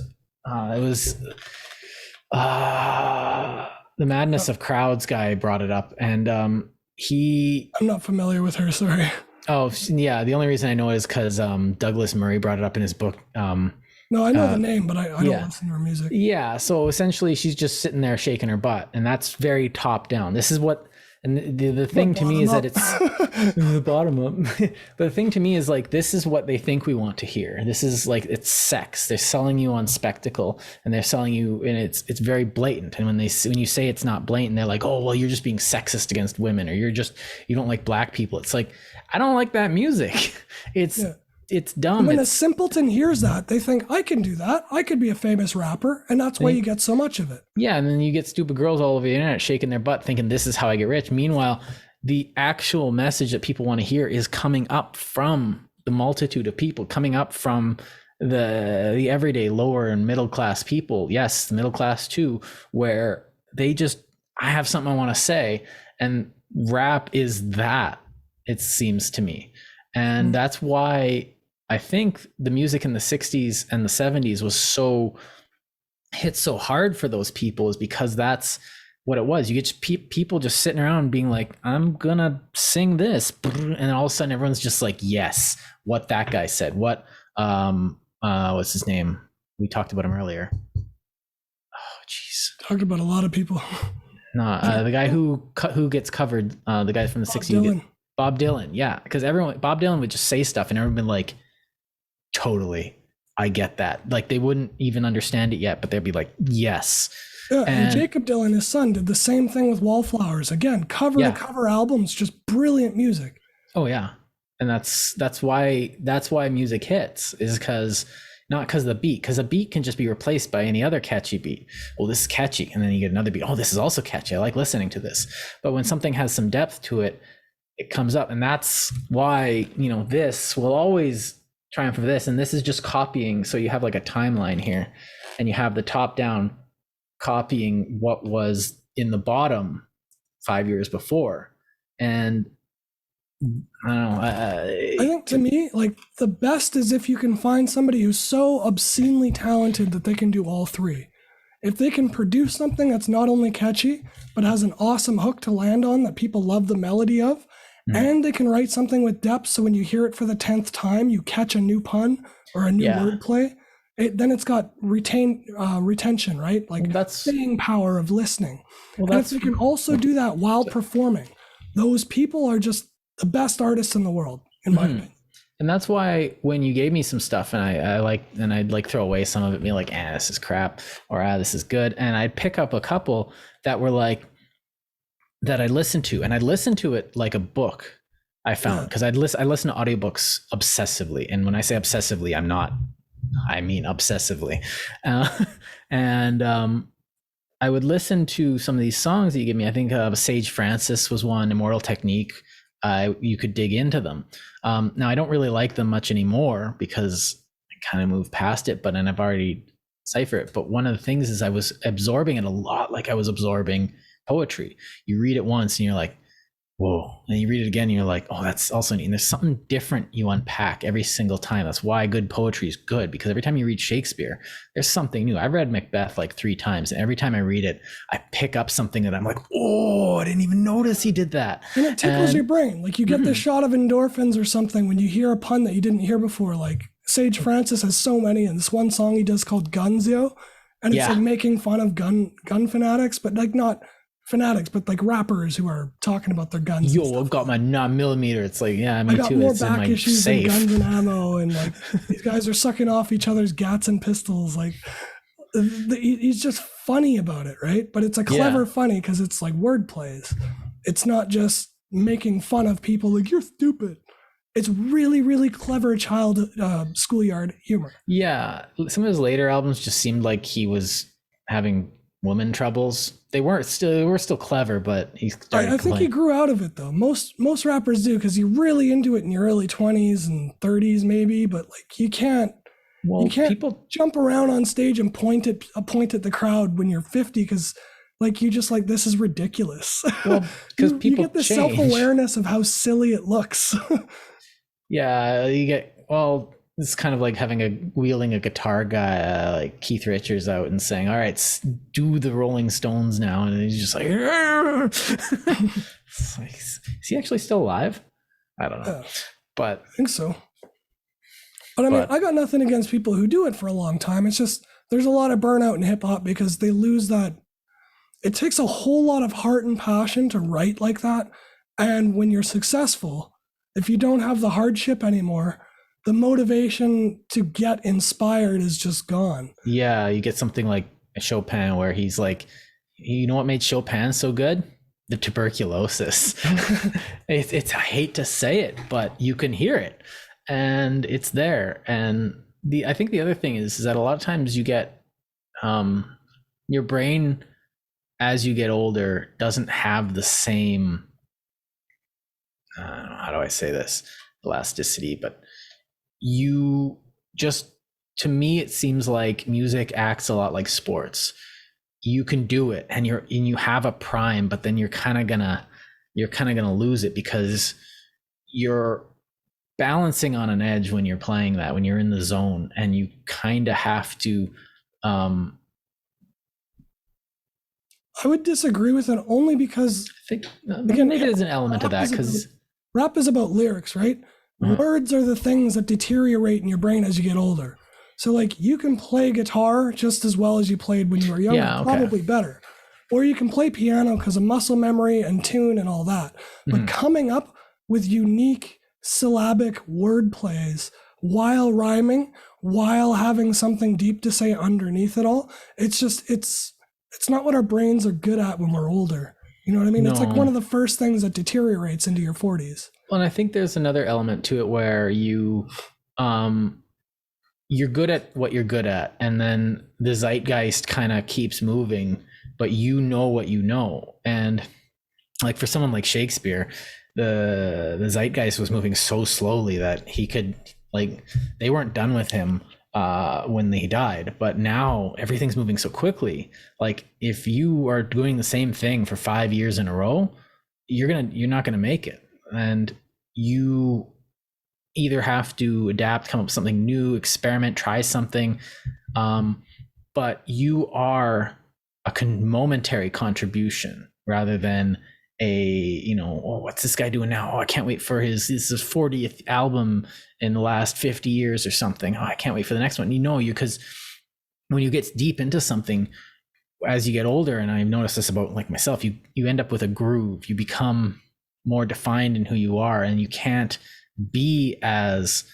It was the Madness of Crowds guy brought it up. And I'm not familiar with her, sorry. Oh, yeah. The only reason I know it is because Douglas Murray brought it up in his book. No, I know the name, but I don't listen to her music. Yeah, so essentially she's just sitting there shaking her butt, and that's very top down. This is what, and the thing to me is that it's the bottom up. But the thing to me is like, this is what they think we want to hear. This is like, it's sex. They're selling you on spectacle, and they're selling you, and it's very blatant. And when you say it's not blatant, they're like, oh, well, you're just being sexist against women, or you don't like black people. It's like, I don't like that music. It's dumb. And when a simpleton hears that, they think, I can do that. I could be a famous rapper. And that's why you get so much of it. Yeah. And then you get stupid girls all over the internet shaking their butt thinking this is how I get rich. Meanwhile, the actual message that people want to hear is coming up from the multitude of people, coming up from the everyday lower and middle class people. Yes, the middle class too, where I have something I want to say. And rap is that, it seems to me. And that's why I think the music in the 60s and the 70s was hit so hard for those people, is because that's what it was. You get people just sitting around being like, I'm gonna sing this, and all of a sudden everyone's just like, yes, what that guy said. What what's his name? We talked about him earlier. Oh jeez. Talked about a lot of people. No, the guy who gets covered, the guy from the Bob 60s, Dylan. Bob Dylan. Yeah, because Bob Dylan would just say stuff, and everyone would be like, totally, I get that. Like they wouldn't even understand it yet, but they'd be like, yes. Yeah, and Jacob Dylan, his son, did the same thing with Wallflowers. Again, cover to cover albums, just brilliant music. Oh yeah, and that's why music hits, is because not because of the beat, because a beat can just be replaced by any other catchy beat. Well, this is catchy, and then you get another beat. Oh, this is also catchy. I like listening to this. But when something has some depth to it, it comes up, and that's why this will always triumph over this. And this is just copying. So you have like a timeline here, and you have the top down copying what was in the bottom 5 years before. And I don't know. I think to me, like the best is if you can find somebody who's so obscenely talented that they can do all three. If they can produce something that's not only catchy, but has an awesome hook to land on that people love the melody of, and they can write something with depth, so when you hear it for the 10th time, you catch a new pun or a new wordplay, then it's got retention, right? Like that's staying power of listening. Well, and if they can also do that while performing, those people are just the best artists in the world, in my opinion. And that's why when you gave me some stuff, and I'd like throw away some of it, be like, this is crap, or this is good. And I'd pick up a couple that were like, that I listened to, and I'd listen to it like a book. I found, because I listen to audiobooks obsessively. And when I say obsessively, I mean obsessively. And I would listen to some of these songs that you give me. I think Sage Francis was one, Immortal Technique. You could dig into them. Now I don't really like them much anymore because I kind of moved past it, but then I've already deciphered it. But one of the things is I was absorbing it a lot, like I was absorbing poetry. You read it once and you're like, whoa, and you read it again and you're like, oh, that's also neat. And there's something different you unpack every single time. That's why good poetry is good, because every time you read Shakespeare, there's something new. I've read Macbeth like 3 times, and every time I read it, I pick up something that I'm like, oh, I didn't even notice he did that. And it tickles your brain. Like you get this shot of endorphins or something when you hear a pun that you didn't hear before. Like Sage Francis has so many, and this one song he does called Guns Yo, and it's like making fun of gun fanatics, but like not fanatics, but like rappers who are talking about their guns. Yo, I've got my 9mm. It's like, yeah, me I got too. more It's back in my issues safe. than guns and ammo, and like these guys are sucking off each other's gats and pistols. Like he's just funny about it, right? But it's a clever funny because it's like word plays. It's not just making fun of people like you're stupid. It's really, really clever schoolyard humor. Yeah, some of his later albums just seemed like he was having woman troubles. They were still clever, but he started. I think he grew out of it though. Most rappers do, because you're really into it in your early 20s and 30s maybe, but like you can't people jump around on stage and point at the crowd when you're 50, because like you just like, this is ridiculous. Well, because people you get this self-awareness of how silly it looks. Yeah, you get, well, it's kind of like wheeling a guitar guy like Keith Richards out and saying, all right, do the Rolling Stones now. And he's just like, is he actually still alive? I don't know. But I think so. But I mean, I got nothing against people who do it for a long time. It's just, there's a lot of burnout in hip hop because they lose that. It takes a whole lot of heart and passion to write like that. And when you're successful, if you don't have the hardship anymore, the motivation to get inspired is just gone. Yeah, you get something like Chopin where he's like, you know what made Chopin so good? The tuberculosis. It's I hate to say it, but you can hear it and it's there. And I think the other thing is that a lot of times you get your brain as you get older doesn't have the same, I don't know, how do I say this, elasticity, but you just, to me it seems like music acts a lot like sports. You can do it and you have a prime, but then you're kind of gonna lose it because you're balancing on an edge when you're playing that, when you're in the zone, and you kind of have to I would disagree with it only because I think maybe there's an element to that, because rap is about lyrics, right? Words are the things that deteriorate in your brain as you get older. So like you can play guitar just as well as you played when you were younger, probably better. or you can play piano because of muscle memory and tune and all that. But coming up with unique syllabic word plays while rhyming, while having something deep to say underneath it all, it's not what our brains are good at when we're older. You know what I mean? No. It's like one of the first things that deteriorates into your 40s. Well, and I think there's another element to it where you're good at what you're good at, and then the zeitgeist kind of keeps moving, but you know what you know. And like for someone like Shakespeare, the zeitgeist was moving so slowly that he could, like, they weren't done with him when he died, but now everything's moving so quickly. Like if you are doing the same thing for 5 years in a row, you're not gonna make it. And you either have to adapt, come up with something new, experiment, try something, but you are a momentary contribution rather than what's this guy doing now? Oh, I can't wait for his 40th album in the last 50 years or something. Oh, I can't wait for the next one. Because when you get deep into something, as you get older, and I've noticed this about like myself, you end up with a groove. You become more defined in who you are, and you can't be as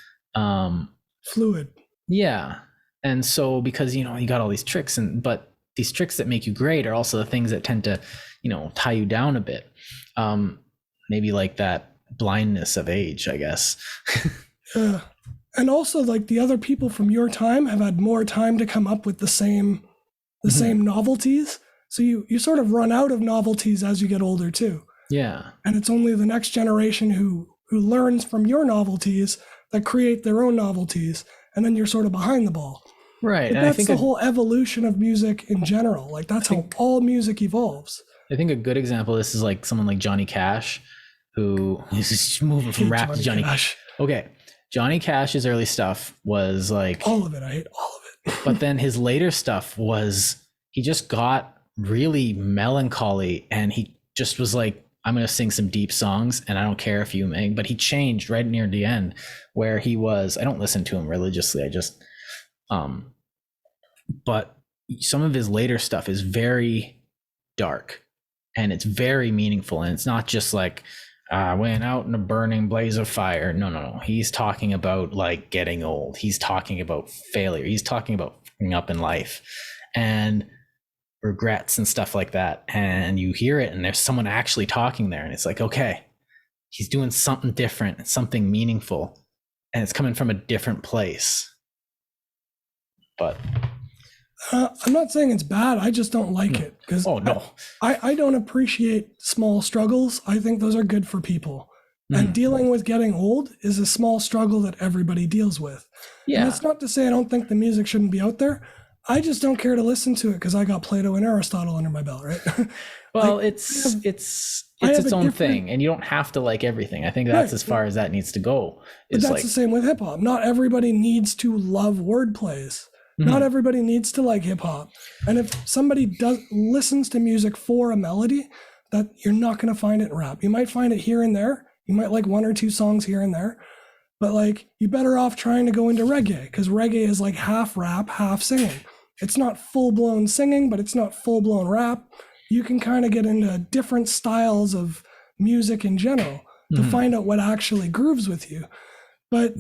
fluid. Yeah. And so because you got all these tricks, but these tricks that make you great are also the things that tend to tie you down a bit. Maybe like that blindness of age, I guess. And also like the other people from your time have had more time to come up with the same novelties. So you sort of run out of novelties as you get older too. Yeah. And it's only the next generation who learns from your novelties that create their own novelties. And then you're sort of behind the ball. Right. But that's the whole evolution of music in general. Like that's how all music evolves. I think a good example of this is like someone like Johnny Cash, who is moving from rap to Johnny Cash. Okay. Johnny Cash's early stuff was like all of it. I hate all of it. But then his later stuff was, he just got really melancholy, and he just was like, I'm going to sing some deep songs and I don't care if you make, but he changed right near the end where he was, I don't listen to him religiously. I just, but some of his later stuff is very dark and it's very meaningful. And it's not just like, I went out in a burning blaze of fire. No. He's talking about like getting old. He's talking about failure. He's talking about fucking up in life and regrets and stuff like that. And you hear it and there's someone actually talking there. And it's like, okay, he's doing something different, something meaningful, and it's coming from a different place. But I'm not saying it's bad. I just don't like it because I don't appreciate small struggles. I think those are good for people. And dealing with getting old is a small struggle that everybody deals with. Yeah. And that's not to say I don't think the music shouldn't be out there. I just don't care to listen to it because I got Plato and Aristotle under my belt, right? Well, like, it's its own thing, and you don't have to like everything. I think that's as far as that needs to go. But that's the same with hip hop. Not everybody needs to love word plays. Not everybody needs to like hip hop. And if somebody listens to music for a melody, that you're not going to find it in rap. You might find it here and there. You might like one or two songs here and there. But like, you're better off trying to go into reggae because reggae is like half rap, half singing. It's not full-blown singing, but it's not full-blown rap. You can kind of get into different styles of music in general to find out what actually grooves with you. But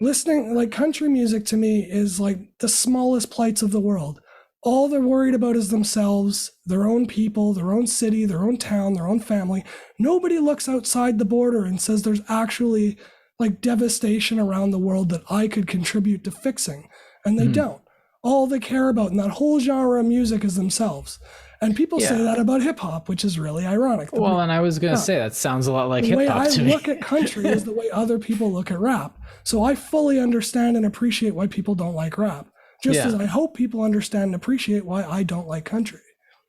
listening, like country music to me is like the smallest plights of the world. All they're worried about is themselves, their own people, their own city, their own town, their own family. Nobody looks outside the border and says there's actually like devastation around the world that I could contribute to fixing. And they don't. All they care about in that whole genre of music is themselves. And people say that about hip hop, which is really ironic. Well, and I was going to say that sounds a lot like hip hop to me. The way I look at country is the way other people look at rap. So I fully understand and appreciate why people don't like rap. Just as I hope people understand and appreciate why I don't like country.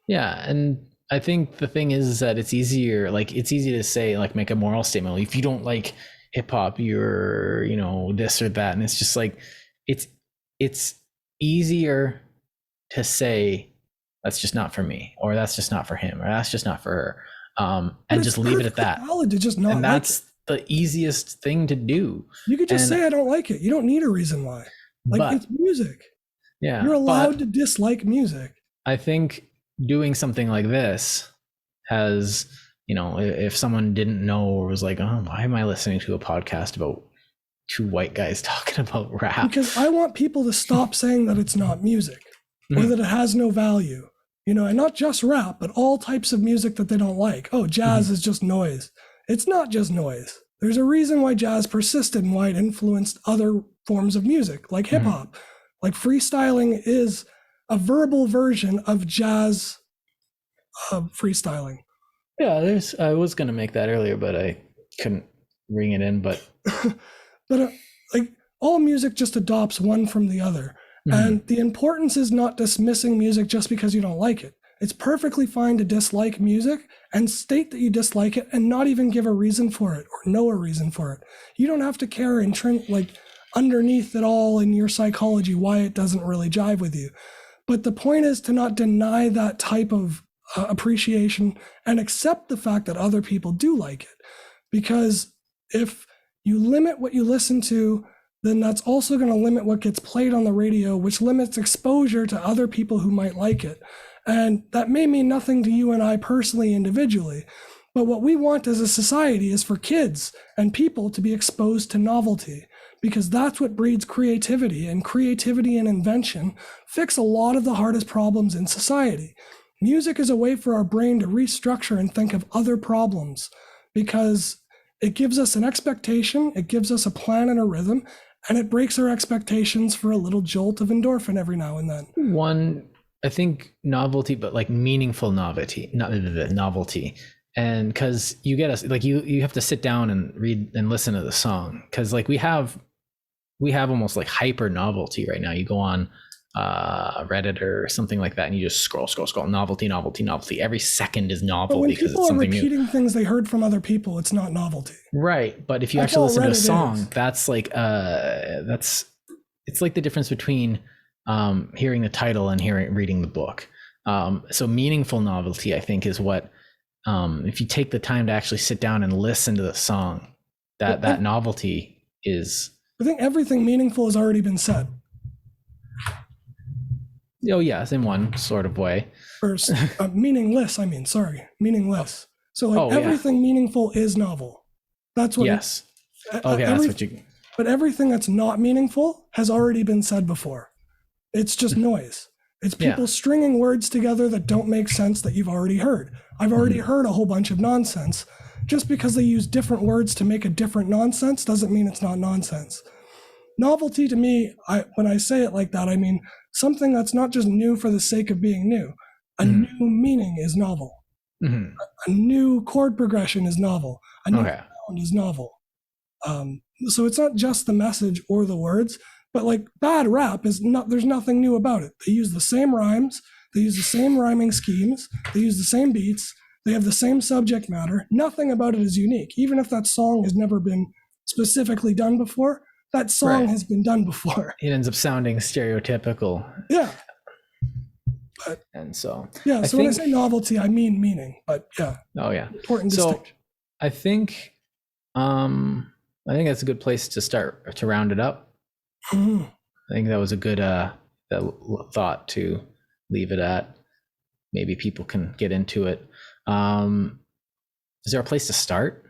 Yeah, and I think the thing is that it's easy to say, like, make a moral statement. Like, if you don't like hip hop, you're, this or that. And it's just like, it's easier to say that's just not for me, or that's just not for him, or that's just not for her, and just leave it at that. Valid to just not and that's the easiest thing to do. You could just say I don't like it. You don't need a reason why. It's music. Yeah, you're allowed to dislike music. I think doing something like this has, you know, if someone didn't know or was like, oh, why am I listening to a podcast about two white guys talking about rap? Because I want people to stop saying that it's not music or that it has no value, you know, and not just rap, but all types of music that they don't like. Oh, jazz is just noise. It's not just noise. There's a reason why jazz persisted and why it influenced other forms of music, like hip hop. Like freestyling is a verbal version of jazz freestyling. Yeah, I was going to make that earlier, but I couldn't ring it in. But but like all music just adopts one from the other. And the importance is not dismissing music just because you don't like it. It's perfectly fine to dislike music and state that you dislike it and not even give a reason for it or know a reason for it. You don't have to care like underneath it all in your psychology why it doesn't really jive with you. But the point is to not deny that type of appreciation and accept the fact that other people do like it. Because if you limit what you listen to, then that's also going to limit what gets played on the radio, which limits exposure to other people who might like it. And that may mean nothing to you and I personally, individually. But what we want as a society is for kids and people to be exposed to novelty, because that's what breeds creativity, and creativity and invention fix a lot of the hardest problems in society. Music is a way for our brain to restructure and think of other problems, because it gives us an expectation, it gives us a plan and a rhythm, and it breaks our expectations for a little jolt of endorphin every now and then. One, I think novelty, but like meaningful novelty, novelty. And because you get us, like you have to sit down and read and listen to the song. Because like we have almost like hyper novelty right now. You go on Reddit or something like that, and you just scroll, novelty. Every second is novel because it's something new. But when people are repeating things they heard from other people, it's not novelty. Right, but if you actually listen to a song, that's like it's like the difference between hearing the title and reading the book. So meaningful novelty, I think, is what if you take the time to actually sit down and listen to the song, that novelty is. I think everything meaningful has already been said. Oh yes, in one sort of way. Or meaningless. Meaningless. So like everything meaningful is novel. That's what. Yes. Okay, that's what you. But everything that's not meaningful has already been said before. It's just noise. It's people stringing words together that don't make sense that you've already heard. I've already heard a whole bunch of nonsense. Just because they use different words to make a different nonsense doesn't mean it's not nonsense. Novelty to me, when I say it like that, I mean something that's not just new for the sake of being new. A new meaning is novel. A new chord progression is novel. A new sound is novel. So it's not just the message or the words, but like bad rap is not, there's nothing new about it. They use the same rhymes, they use the same rhyming schemes, they use the same beats, they have the same subject matter. Nothing about it is unique. Even if that song has never been specifically done before, that song has been done before. It ends up sounding stereotypical. Yeah. And so when I say novelty, I mean meaning. But yeah. Oh yeah. Important distinction. I think that's a good place to start to round it up. I think that was a good thought to leave it at. Maybe people can get into it. Is there a place to start?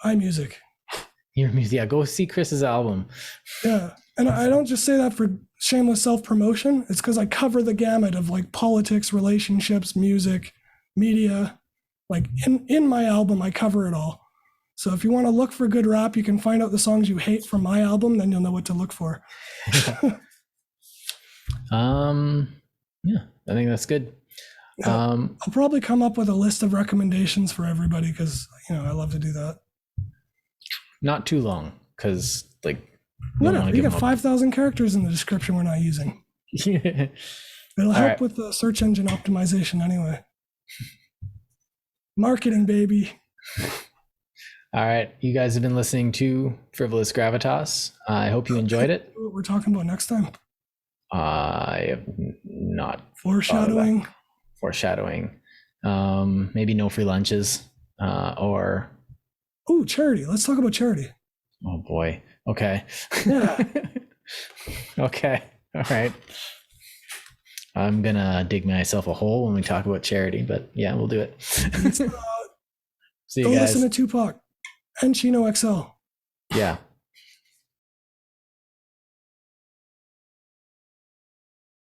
My music. Your music, yeah. Go see Kris's album. Yeah, and I don't just say that for shameless self-promotion. It's because I cover the gamut of like politics, relationships, music, media. Like in my album, I cover it all. So if you want to look for good rap, you can find out the songs you hate from my album. Then you'll know what to look for. Yeah, I think that's good. I'll probably come up with a list of recommendations for everybody because I love to do that. Not too long, because like whatever. You got 5,000 characters in the description we're not using. It'll help with the search engine optimization anyway. Marketing, baby. All right, you guys have been listening to Frivolous Gravitas. I hope you enjoyed it. What we're talking about next time? I have not. Foreshadowing. Maybe no free lunches or. Ooh, charity. Let's talk about charity. Oh boy. Okay. Yeah. Okay. All right. I'm gonna dig myself a hole when we talk about charity, but yeah, we'll do it. See you Go guys. listen to Tupac and Chino XL. Yeah.